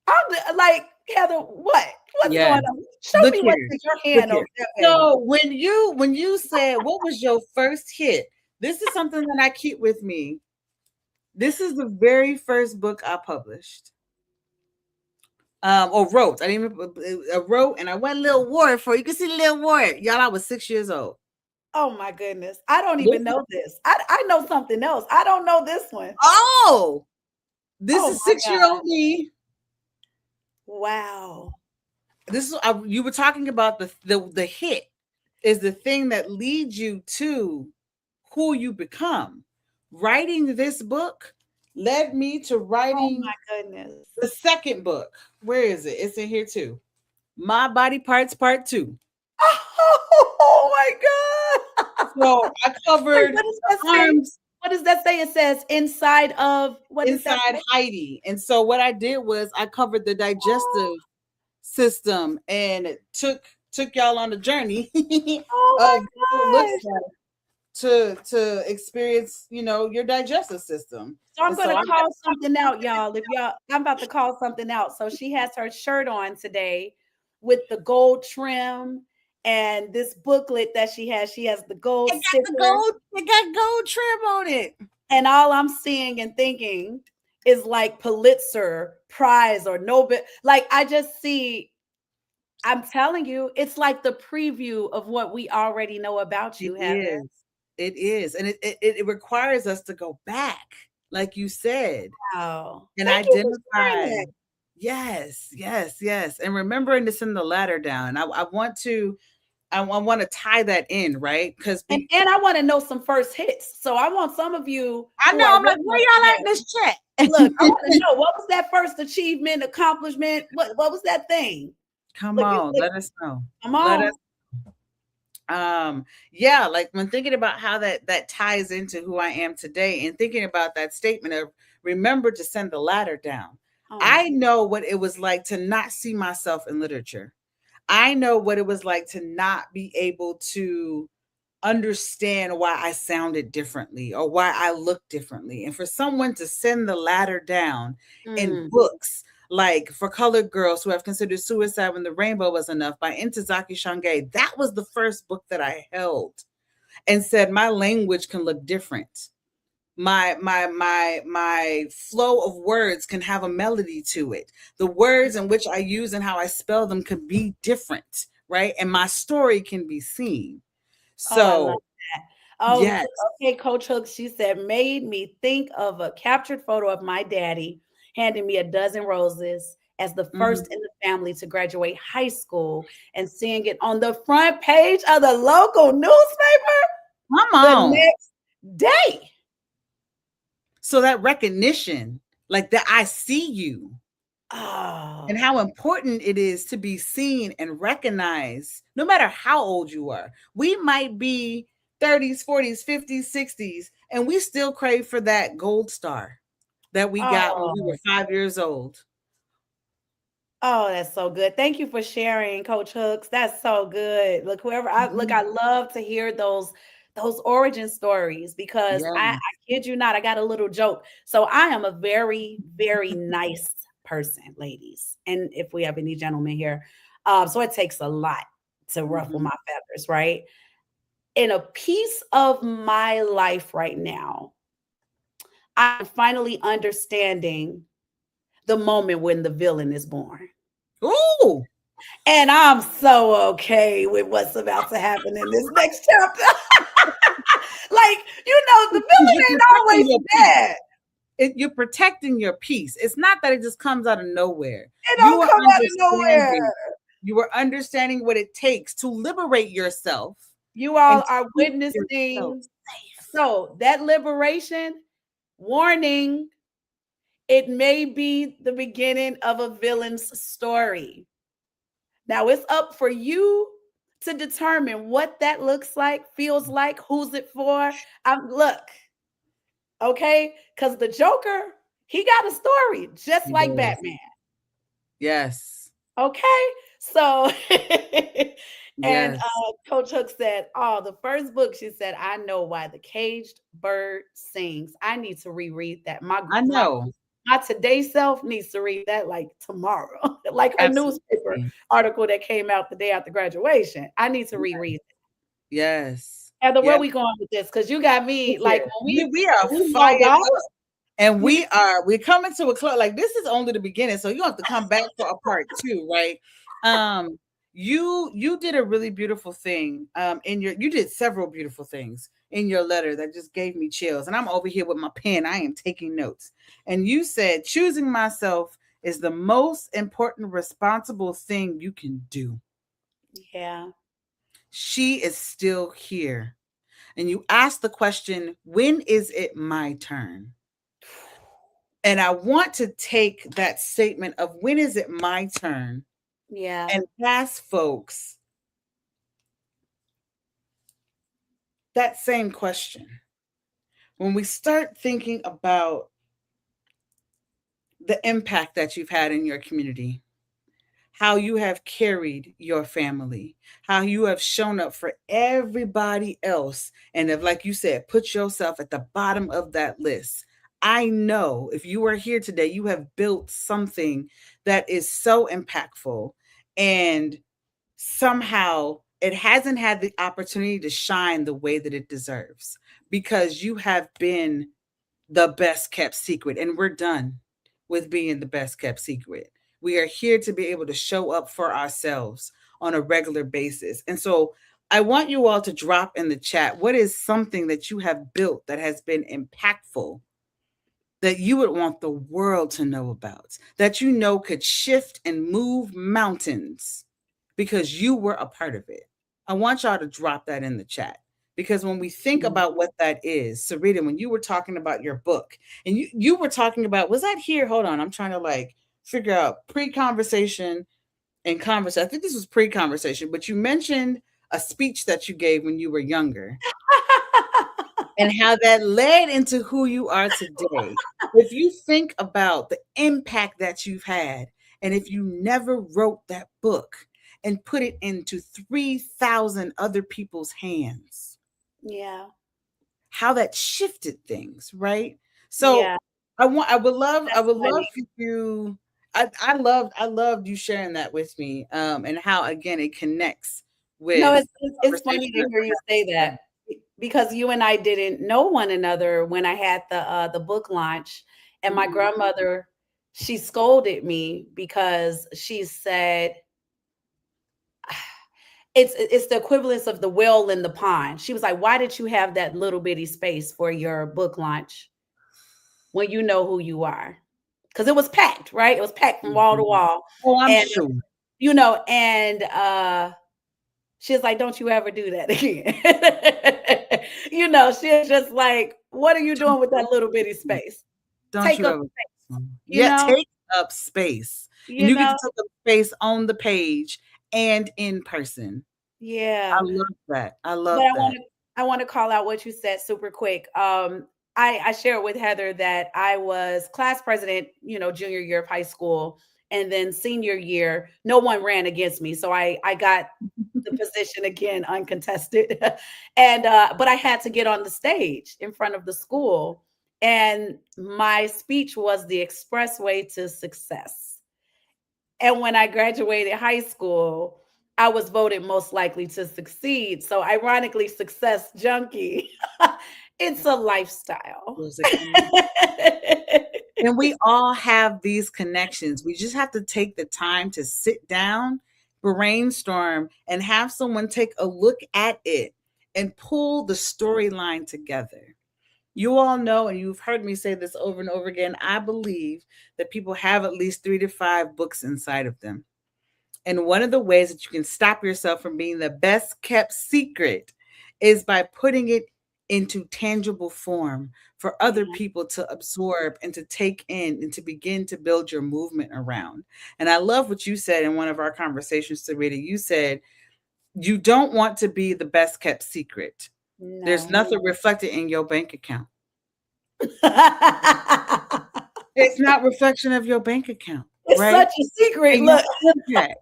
I'm like, Heather, what's going on? Show me what's in your hand over there. So when you said what was your first hit, this is something that I keep with me. This is the very first book I published. Or wrote. I didn't even wrote, and I went Little Ward for you can see Little Ward. Y'all, I was 6 years old. Oh my goodness. I don't even know this. I know something else. I don't know this one. Oh, this is 6-year-old me. Wow. This is you were talking about the hit is the thing that leads you to who you become. Writing this book led me to writing the second book. Where is it? It's in here too. My Body Parts Part 2. Oh my God. So I covered arms. what does that say? It says inside of, what did that inside say? Heidi. And so what I did was I covered the Oh, digestive system and took y'all on the journey oh of what it looks my gosh. like to experience, your digestive system. So I'm And so gonna I call something out, y'all. If y'all, I'm about to call something out. So she has her shirt on today with the gold trim and this booklet that she has. She has the gold sticker, it got gold trim on it. and all I'm seeing and thinking is like Pulitzer Prize or Nobel. Like I just see. I'm telling you, it's like the preview of what we already know about It you, Heather. is. It is. And it requires us to go back, like you said, Wow. and Thank you for identify. sharing that. Yes, yes, yes. And remembering to send the ladder down. I want to I want to tie that in, right? Because And I want to know some first hits. So I want some of you I who know are I'm like, where listening. y'all at Yeah, in this look, I chat? want to know what was that first achievement, accomplishment? What was that thing? Come Look, on, look, let us know. come Let us on. yeah, like when thinking about how that ties into who I am today and thinking about that statement of remember to send the ladder down. Oh, I know what it was like to not see myself in literature. I know what it was like to not be able to understand why I sounded differently or why I looked differently. And for someone to send the ladder down in mm. books like For Colored Girls Who Have Considered Suicide When the Rainbow Was Enough by Ntozake Shange, that was the first book that I held and said my language can look different. My flow of words can have a melody to it. The words in which I use and how I spell them can be different, right? And my story can be seen. Oh, I love So that. Oh, yes. okay, Coach Hooks. She said, made me think of a captured photo of my daddy handing me a dozen roses as the first Mhm. in the family to graduate high school and seeing it on the front page of the local newspaper Come the on. next day. So that recognition, like that I see you and Oh, how important it is to be seen and recognized no matter how old you are. We might be 30s, 40s, 50s, 60s, and we still crave for that gold star that we got when we oh, were 5 years old. oh, that's so good. Thank you for sharing, Coach Hooks. That's so good. Look, whoever I look, Mhm. I love to hear those origin stories because Yeah. I kid you not, I got a little joke. So I am a very, very nice person, ladies. And if we have any gentlemen here, so it takes a lot to ruffle Mhm. my feathers, right? In a piece of my life right now, I'm finally understanding the moment when the villain is born. Ooh. And I'm so okay with what's about to happen in this next chapter. Like, the You're villain ain't protecting always your peace. bad. You're protecting your peace. It's not that it just comes out of nowhere. It You don't are come out of nowhere. understanding. You are understanding what it takes to liberate yourself You and all to are keep yourself witnessing. safe. So, that liberation, warning, it may be the beginning of a villain's story. Now, it's up for you to determine what that looks like, feels like, who's it for. Look, okay? Because the Joker, he got a story just He like does. Batman. Yes. Okay. So, and Yes. Coach Hook said, oh, the first book, she said, I know why the caged bird sings. I need to reread that. My I my know. my today self needs to read that like tomorrow, like her newspaper Absolutely. article that came out the day after graduation. I need to Yeah. reread. Yes. Heather, where Yeah. we going with this? Because you got me like Listen, when we are we log fired out, up. And you we're coming to a close. Like this is only the beginning, so you have to come back for a part two, right? Um, you did a really beautiful thing. You did several beautiful things in your letter that just gave me chills. And I'm over here with my pen. I am taking notes. And you said choosing myself is the most important responsible thing you can do. yeah. She is still here. And you asked the question, when is it my turn? And I want to take that statement of when is it my turn Yeah. and ask folks that same question. when we start thinking about the impact that you've had in your community, how you have carried your family, how you have shown up for everybody else, and have, like you said, put yourself at the bottom of that list. I know if you are here today, you have built something that is so impactful, and somehow it hasn't had the opportunity to shine the way that it deserves because you have been the best kept secret. And we're done with being the best kept secret. We are here to be able to show up for ourselves on a regular basis. And so I want you all to drop in the chat what is something that you have built that has been impactful that you would want the world to know about, that you know could shift and move mountains because you were a part of it. I want y'all to drop that in the chat because when we think about what that is, Sarita, when you were talking about your book and you were talking about, was that here? Hold on, I'm trying to like figure out pre-conversation and conversation. I think this was pre-conversation, but you mentioned a speech that you gave when you were younger and how that led into who you are today. If you think about the impact that you've had, and if you never wrote that book and put it into 3,000 other people's hands, Yeah. how that shifted things, right? So Yeah. I That's would love funny. for you. I loved you sharing that with me, and how again it connects No, with it's conversation funny to that hear we're you say having that because you and I didn't know one another when I had the book launch, and today. my Mhm. grandmother, she scolded me because she said it's the equivalence of the well in the pond. She was like, "Why did you have that little bitty space for your book launch when you know who you are?" Because it was packed, right? It was packed from wall to Mhm. wall, Oh, I'm and sure. she's like, "Don't you ever do that again." She's just like, "What are you doing with that little bitty space? Don't Take you up ever space." You Yeah, know, take up space. And you you get to know, take up space on the page and in person. I yeah. love that. I But love that. I want to call out what you said super quick. I shared with Heather that I was class president, junior year of high school, and then senior year, no one ran against me, so I got the position again uncontested, and but I had to get on the stage in front of the school, and my speech was the expressway to success. And when I graduated high school, I was voted most likely to succeed. So, ironically, Success Junkie, it's a lifestyle. Was a And we all have these connections. We just have to take the time to sit down, brainstorm, and have someone take a look at it and pull the storyline together. You all know, and you've heard me say this over and over again, I believe that people have at least 3 to 5 books inside of them. And one of the ways that you can stop yourself from being the best kept secret is by putting it into tangible form for other Yeah. people to absorb and to take in and to begin to build your movement around. And I love what you said in one of our conversations, Sarita. You said, you don't want to be the best kept secret. There's No. nothing reflected in your bank account. It's It's not reflection of your bank account, right? such a secret. And your Look, impact.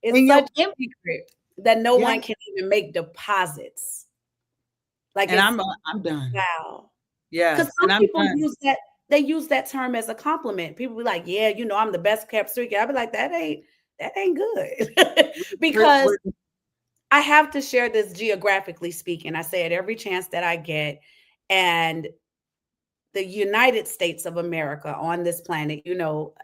it's And your such a secret that no yeah. one can even make deposits. Like And it's I'm done. wow. Yeah, Because and some I'm people done. they use that term as a compliment. People be like, "Yeah, I'm the best kept secret." I be like, that ain't good," because We're I have to share this geographically speaking. I say it every chance that I get, and the United States of America on this planet,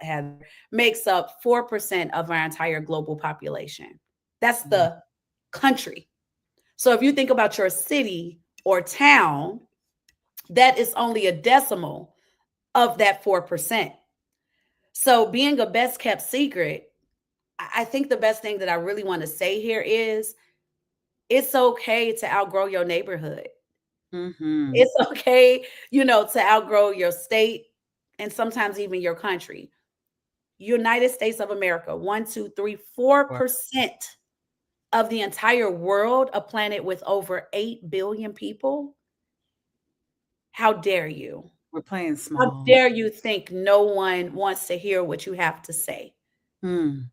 Heather, makes up 4% of our entire global population. That's the country. So if you think about your city or town, that is only a decimal of that 4%. So being a best kept secret, I think the best thing that I really want to say here is it's okay to outgrow your neighborhood. Mhm. It's okay, to outgrow your state and sometimes even your country. United States of America, 4% of the entire world, a planet with over 8 billion people, How dare you? We're playing How small. dare you think no one wants to hear what you have to say? Mm,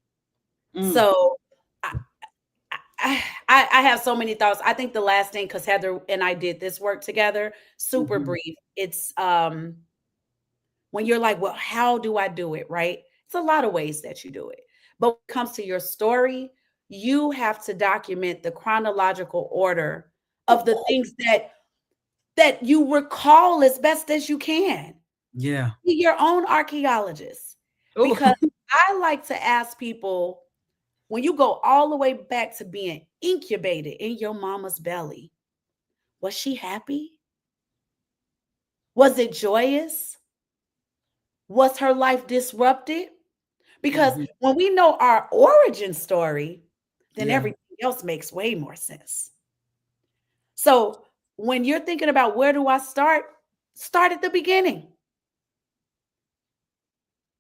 mm, So I, I have so many thoughts. I think the last thing, because Heather and I did this work together, super mhm. brief. It's when you're like, well, how do I do it? Right? It's a lot of ways that you do it. But when it comes to your story, you have to document the chronological order of the things that you recall as best as you can. Yeah. Be your own archaeologist. Oh, Because I like to ask people, when you go all the way back to being incubated in your mama's belly, was she happy? Was it joyous? Was her life disrupted? Because mhm. when we know our origin story, then Yeah. everything else makes way more sense. So when you're thinking about where do I start, start at the beginning.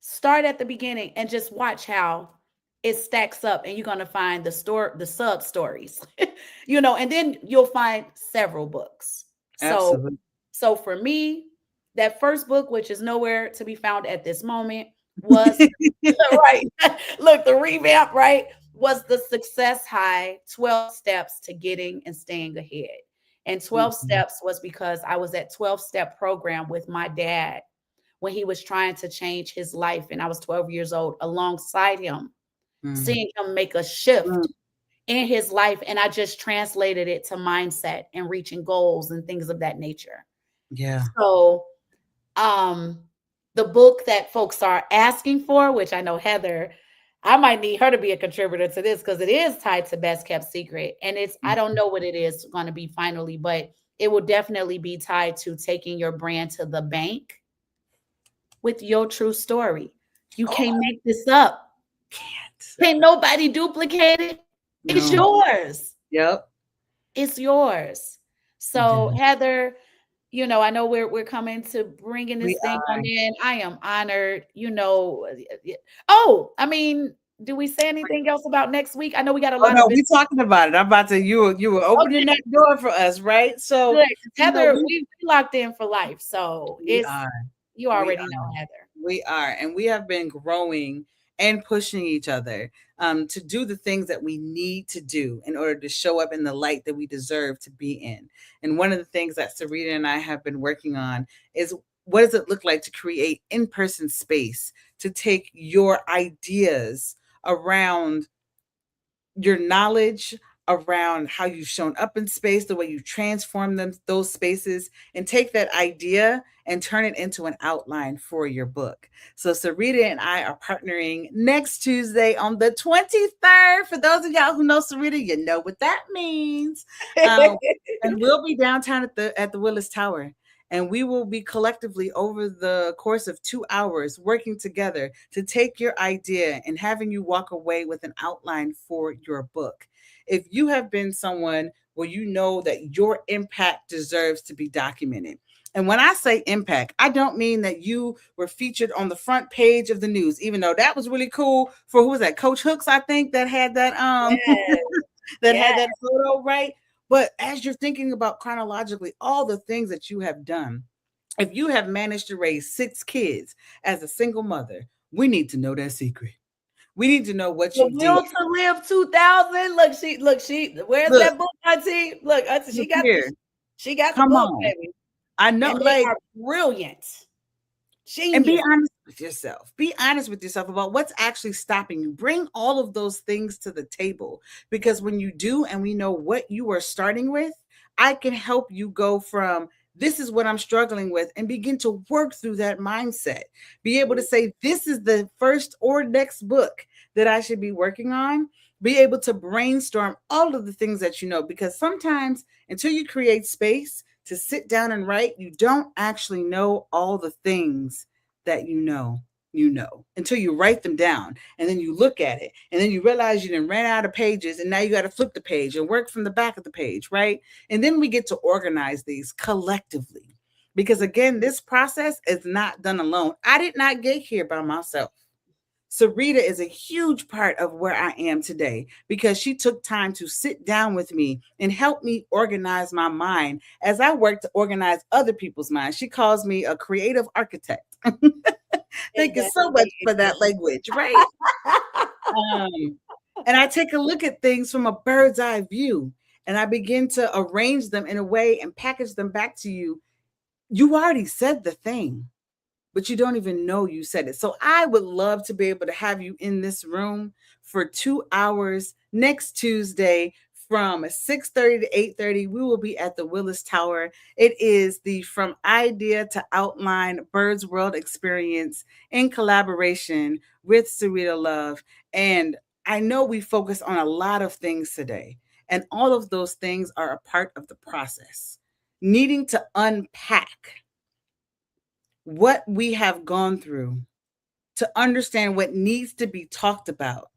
Start at the beginning and just watch how it stacks up, and you're going to find the sub stories. And then you'll find several books. So Absolutely. so for me, that first book, which is nowhere to be found at this moment, was right. Look, the revamp, right, was the Success High 12 Steps to Getting and Staying Ahead. And 12 Mhm, steps was because I was at 12-step program with my dad when he was trying to change his life. And I was 12 years old alongside him, mm, seeing him make a mm. shift in his life. And I just translated it to mindset and reaching goals and things of that nature. Yeah. So, um, the book that folks are asking for, which I know Heather, I might need her to be a contributor to this because it is tied to Best Kept Secret. And I don't Mhm. know what it is going to be finally, but it will definitely be tied to taking your brand to the bank with your true story. You Oh, can't make this up. can't. Can't nobody duplicate it. It's No. yours. Yep. It's yours. So, Yeah. Heather, I know we're coming to bringing We this thing are. on in. I am honored. Oh, I mean, do we say anything else about next week? I know we got a Oh lot of no, we business. talking about it. I'm about to you were opening Okay, that door for us, right? So, good. Heather, we we locked in for life. So we it's are. you We already know, are. Heather. We are. And we have been growing and pushing each other to do the things that we need to do in order to show up in the light that we deserve to be in. And one of the things that Sarita and I have been working on is, what does it look like to create in-person space to take your ideas around your knowledge, around how you've shown up in space, the way you transform those spaces, and take that idea and turn it into an outline for your book. So Sarita and I are partnering next Tuesday on the 23rd. For those of y'all who know Sarita, you know what that means. Um, and we'll be downtown at the Willis Tower. And we will be collectively over the course of 2 hours working together to take your idea and having you walk away with an outline for your book. If you have been someone where you know that your impact deserves to be documented, and when I say impact, I don't mean that you were featured on the front page of the news, even though that was really cool for, who was that, Coach Hooks, I think, that had that Yes, that yes. had that photo, right? But as you're thinking about chronologically all the things that you have done, if you have managed to raise 6 kids as a single mother, we need to know that secret. We need to know what The you did. Will to Live 2000. Look, where's Look, that book, Auntie? Look, Auntie, look here. she got the Come book, on. baby. I know, And they like, are brilliant. and be Genius. honest with yourself. Be honest with yourself about what's actually stopping you. Bring all of those things to the table, because when you do, and we know what you are starting with, I can help you go from, this is what I'm struggling with, and begin to work through that mindset. Be able to say, this is the first or next book that I should be working on. Be able to brainstorm all of the things that you know, because sometimes until you create space to sit down and write, you don't actually know all the things that you know until you write them down, and then you look at it, and then you realize you didn't ran out of pages, and now you got to flip the page and work from the back of the page, right? And then we get to organize these collectively, because again, this process is not done alone. I did not get here by myself. Sarita is a huge part of where I am today because she took time to sit down with me and help me organize my mind as I work to organize other people's minds. She calls me a creative architect. It Thank you so much definitely for is. that language, right? Um, and I take a look at things from a bird's eye view and I begin to arrange them in a way and package them back to you. You already said the thing, but you don't even know you said it. So I would love to be able to have you in this room for 2 hours next Tuesday from 6:30 to 8:30. We will be at the Willis Tower. It is the From Idea to Outline Birds World experience in collaboration with Serita Love. And I know we focus on a lot of things today, and all of those things are a part of the process. Needing to unpack what we have gone through to understand what needs to be talked about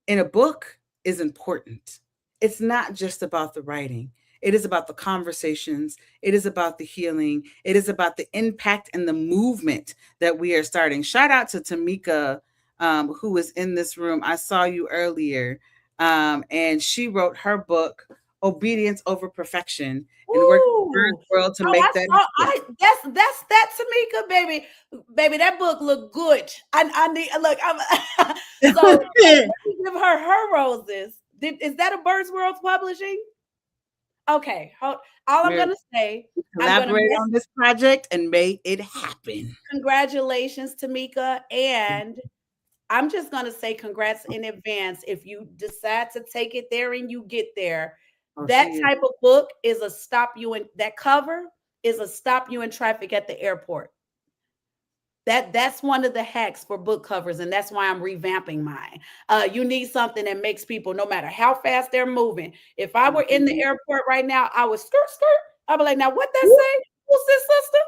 in a book is important. It's not just about the writing. It is about the conversations. It is about the healing. It is about the impact and the movement that we are starting. Shout out to Tamika, who was in this room. I saw you earlier, and she wrote her book, Obedience Over Perfection, and worked with Ooh. Bird's World to Oh, make I that saw. happen. That's that Tamika, baby, baby. That book look good. I need look. I'm so let me give her roses. Is that a Birds World Publishing? Okay, all I'm We're gonna say, I'm gonna collaborate on this project and make it happen. congratulations, Tamika, and I'm just gonna say congrats in advance if you decide to take it there and you get there. Oh, That she is. type of book is a stop you in that cover is a stop you in traffic at the airport. That's one of the hacks for book covers, and that's why I'm revamping mine. You need something that makes people, no matter how fast they're moving. If I were in the Mhm. airport right now, I would skirt skirt. I'd be like, now what that say? Who's this sister?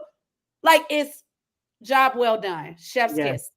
Like it's job well done, chef's Yes, kiss.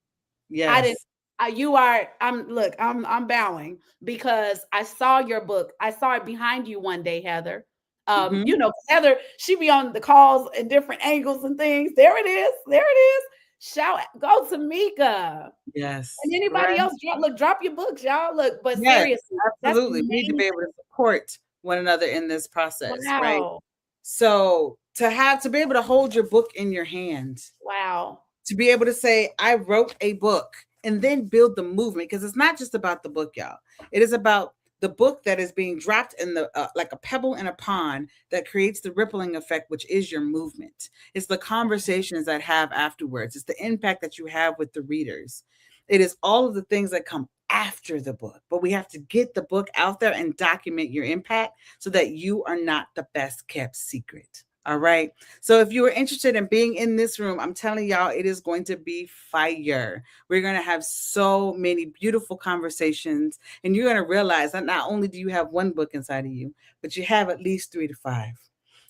I didn't. yes. You are. I'm. Look. I'm bowing because I saw your book. I saw it behind you one day, Heather. Mhm. Heather. She be on the calls in different angles and things. There it is. There it is. Shout. Go to Mika. And Yes, anybody right? else. Drop your books, y'all. Look. But Yes, seriously, that's absolutely. We need to amazing. be able to support one another in this process, right? Wow. So, to be able to hold your book in your hand, Wow. to be able to say, I wrote a book and then build the movement. Because it's not just about the book, y'all. It is about the book that is being dropped in the like a pebble in a pond that creates the rippling effect, which is your movement. It's the conversations that have afterwards. It's the impact that you have with the readers. It is all of the things that come after the book, but we have to get the book out there and document your impact so that you are not the best kept secret. All right. So if you are interested in being in this room, I'm telling y'all, it is going to be fire. We're going to have so many beautiful conversations, and you're going to realize that not only do you have one book inside of you, but you have at least 3 to 5. Mm.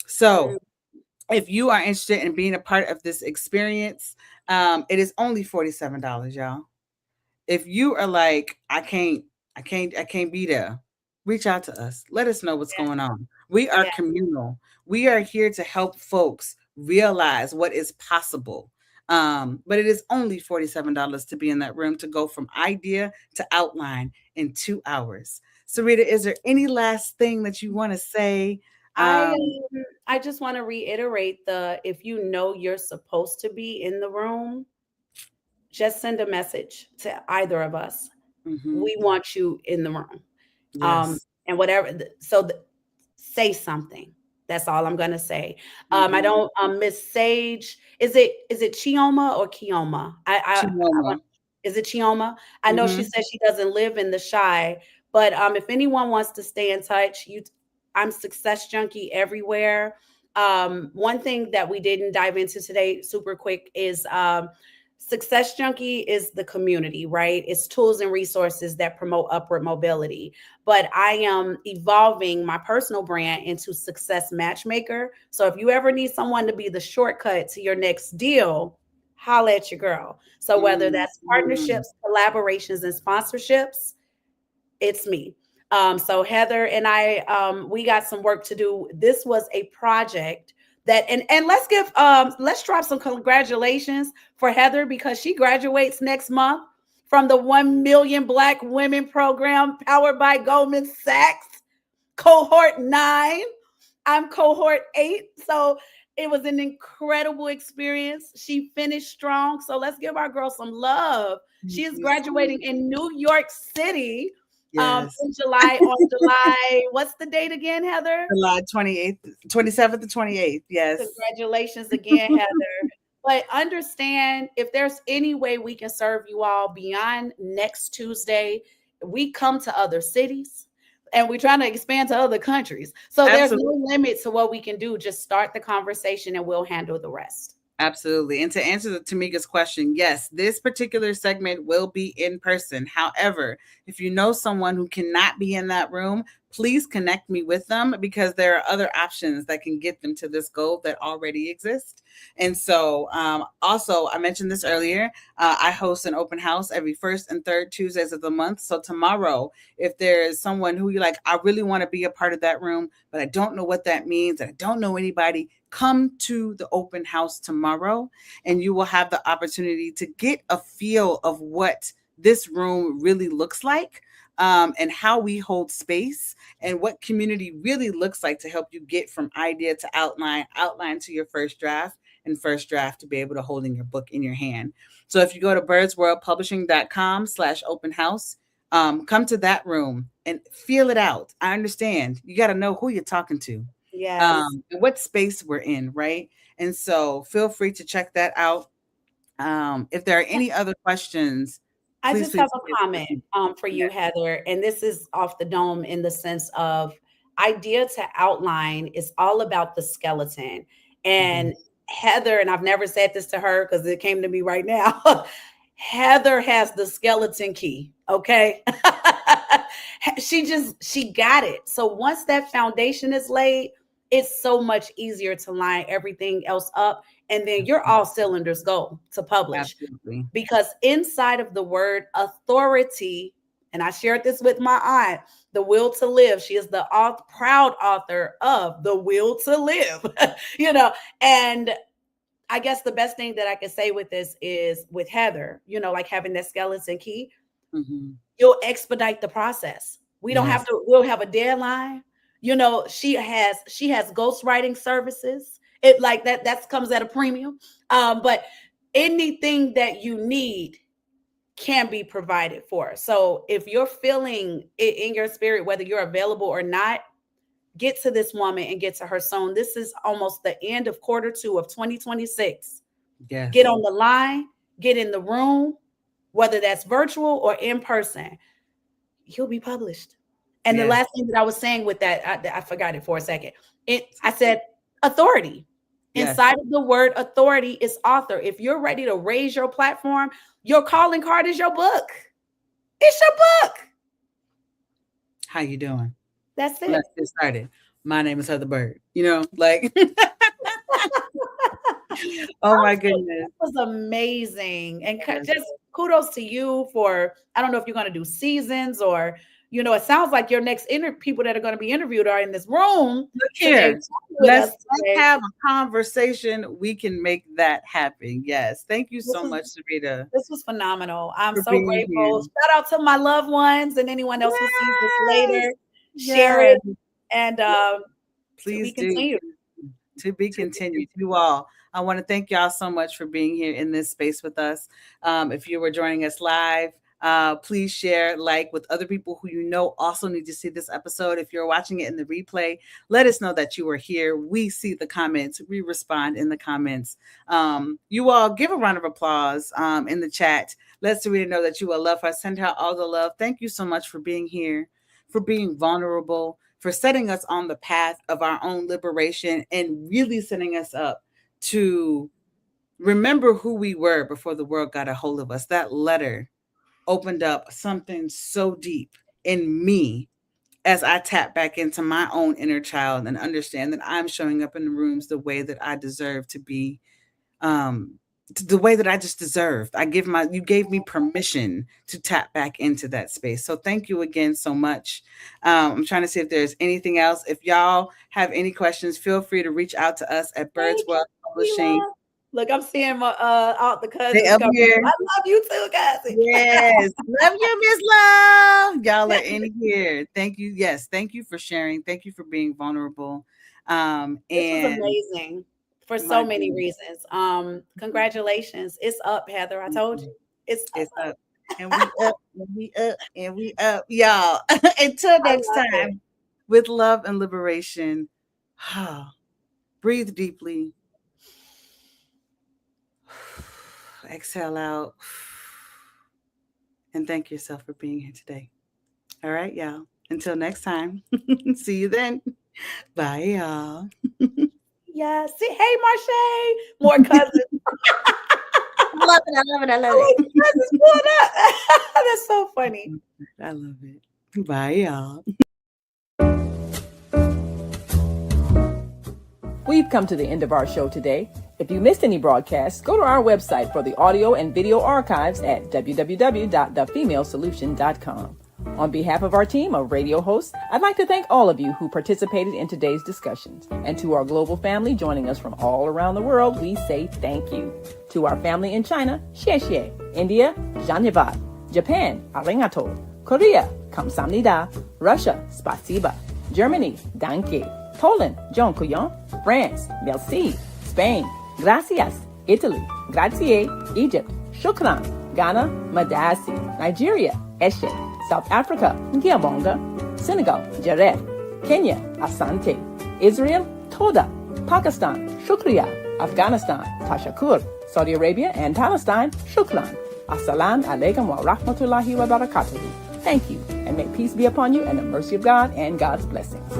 So if you are interested in being a part of this experience, it is only $47, y'all. If you are like, I can't be there, reach out to us. Let us know what's going on. We are Yeah. communal. We are here to help folks realize what is possible. But it is only $47 to be in that room to go from idea to outline in 2 hours. Sarita, is there any last thing that you want to say? I Um, I just want to reiterate the if you know you're supposed to be in the room, just send a message to either of us. mhm. We want you in the room. Yes. And whatever. Say something. That's all I'm gonna say. I Mhm. don't Miss Sage. Is it Chioma or Kioma? I Chimoma. want is it Chioma? I know she Mhm. says she doesn't live in the Shy, but if anyone wants to stay in touch, I'm Success Junkie everywhere. One thing that we didn't dive into today, super quick, is Success Junkie is the community, right? It's tools and resources that promote upward mobility. But I am evolving my personal brand into Success Matchmaker. So if you ever need someone to be the shortcut to your next deal, holla at your girl. So whether Mm, that's mm. partnerships, collaborations, and sponsorships, it's me. So Heather and I, we got some work to do. This was a project that, and let's drop some congratulations for Heather because she graduates next month from the 1 Million Black Women program powered by Goldman Sachs, cohort 9. I'm cohort 8. So it was an incredible experience. She finished strong. So let's give our girl some love. She Thank is you so graduating much. in New York City Yes. in July, on July. What's the date again, Heather? July 28th, 27th to 28th. Yes. Congratulations again, Heather. But understand, if there's any way we can serve you all beyond next Tuesday, we come to other cities and we're trying to expand to other countries. So there's Absolutely. no limit to what we can do. Just start the conversation and we'll handle the rest. Absolutely. And to answer Tamika's question, yes, this particular segment will be in person. However, if you know someone who cannot be in that room, please connect me with them because there are other options that can get them to this goal that already exist. And so, also, I mentioned this earlier. I host an open house every first and third Tuesdays of the month. So, tomorrow, if there is someone who you're like, I really want to be a part of that room, but I don't know what that means, and I don't know anybody, come to the open house tomorrow and you will have the opportunity to get a feel of what this room really looks like, and how we hold space and what community really looks like to help you get from idea to outline, outline to your first draft, and first draft to be able to hold in your book in your hand. So if you go to birdsworldpublishing.com/open house, come to that room and feel it out. I understand you got to know who you're talking to, Yes. and what space we're in, right? And so feel free to check that out. If there are any other questions, I please, just have please, a please, comment please. for you, Yes. Heather, and this is off the dome in the sense of idea to outline is all about the skeleton. Mhm. And Heather, and I've never said this to her because it came to me right now. Heather has the skeleton key, okay? She got it. So once that foundation is laid, it's so much easier to line everything else up, and then you're all cylinders go to publish, Absolutely. because inside of the word authority, and I shared this with my aunt, The Will to Live. She is the proud author of The Will to Live, you know, and I guess the best thing that I can say with this is with Heather, like having that skeleton key, Mhm. you'll expedite the process. We don't have Yes. to, we'll have a deadline. She has ghostwriting services. It like that comes at a premium. But anything that you need can be provided for. So if you're feeling it in your spirit, whether you're available or not, get to this woman and get to her soon. This is almost the end of quarter 2 of 2026. Get Yes. on the line, get in the room, whether that's virtual or in person. You'll be published. And the Yes. last thing that I was saying with that, I forgot it for a second. I said authority. Yes. Inside of the word authority is author. If you're ready to raise your platform, your calling card is your book. It's your book. How you doing? That's it. Let's get started. My name is Heather Byrd. Like, oh my goodness. That was amazing. And Yes. just kudos to you for, I don't know if you're going to do seasons or, it sounds like your next people that are going to be interviewed are in this room Look today here. with Let's us let's today. have a conversation. We can make that happen. Yes. Thank you This so was much, Sarita, this was phenomenal. I'm for so being here. grateful. Shout out to my loved ones and anyone else who sees this Yes. later. Share Yes. it and to be Please do. continued. To be continued. You all, I want to thank y'all so much for being here in this space with us. If you were joining us live, please share, like, with other people who also need to see this episode. If you're watching it in the replay, let us know that you are here. We see the comments, we respond in the comments. You all give a round of applause in the chat. Let Sarita know that you will love her. Send her all the love. Thank you so much for being here, for being vulnerable, for setting us on the path of our own liberation and really setting us up to remember who we were before the world got a hold of us. That letter opened up something so deep in me as I tap back into my own inner child and understand that I'm showing up in the rooms the way that I deserve to be, um the way that I just deserved. You gave me permission to tap back into that space. So thank you again so much. I'm trying to see if there's anything else. If y'all have any questions, feel free to reach out to us at Thank Birds World you, Publishing. Sheila. Look, I'm seeing my all the They cousins up come. here. I love you too, cousin. Yes. Love you, Miss Love. Y'all are in here. Thank you. Yes. Thank you for sharing. Thank you for being vulnerable. This was And amazing for my so many goodness. reasons. Congratulations. It's up, Heather. I told you. It's up. It's up. And we up and we up and we up. Y'all. Until I next love it. time, with love and liberation. Breathe deeply. Exhale out. And thank yourself for being here today. All right, y'all. Until next time. See you then. Bye, y'all. Yeah. See, hey, Marche. More cousins. I love it. I love it. I love Oh, it. cousins pulled up. That's so funny. I love it. Bye, y'all. We've come to the end of our show today. If you missed any broadcasts, go to our website for the audio and video archives at www.thefemalesolution.com. On behalf of our team of radio hosts, I'd like to thank all of you who participated in today's discussions. And to our global family joining us from all around the world, we say thank you. To our family in China, xie xie. India, dhanyavad. Japan, arigato. Korea, kamsamnida. Russia, spasiba. Germany, danke. Poland, dziękuję. France, merci. Spain, gracias. Italy, grazie. Egypt, shukran. Ghana, madasi. Nigeria, eshe. South Africa, ngiyabonga. Senegal, jaref. Kenya, asante. Israel, toda. Pakistan, shukriya. Afghanistan, tashakur. Saudi Arabia and Palestine, shukran. Assalamu alaikum wa rahmatullahi wa barakatuhu. Thank you, and may peace be upon you and the mercy of God and God's blessings.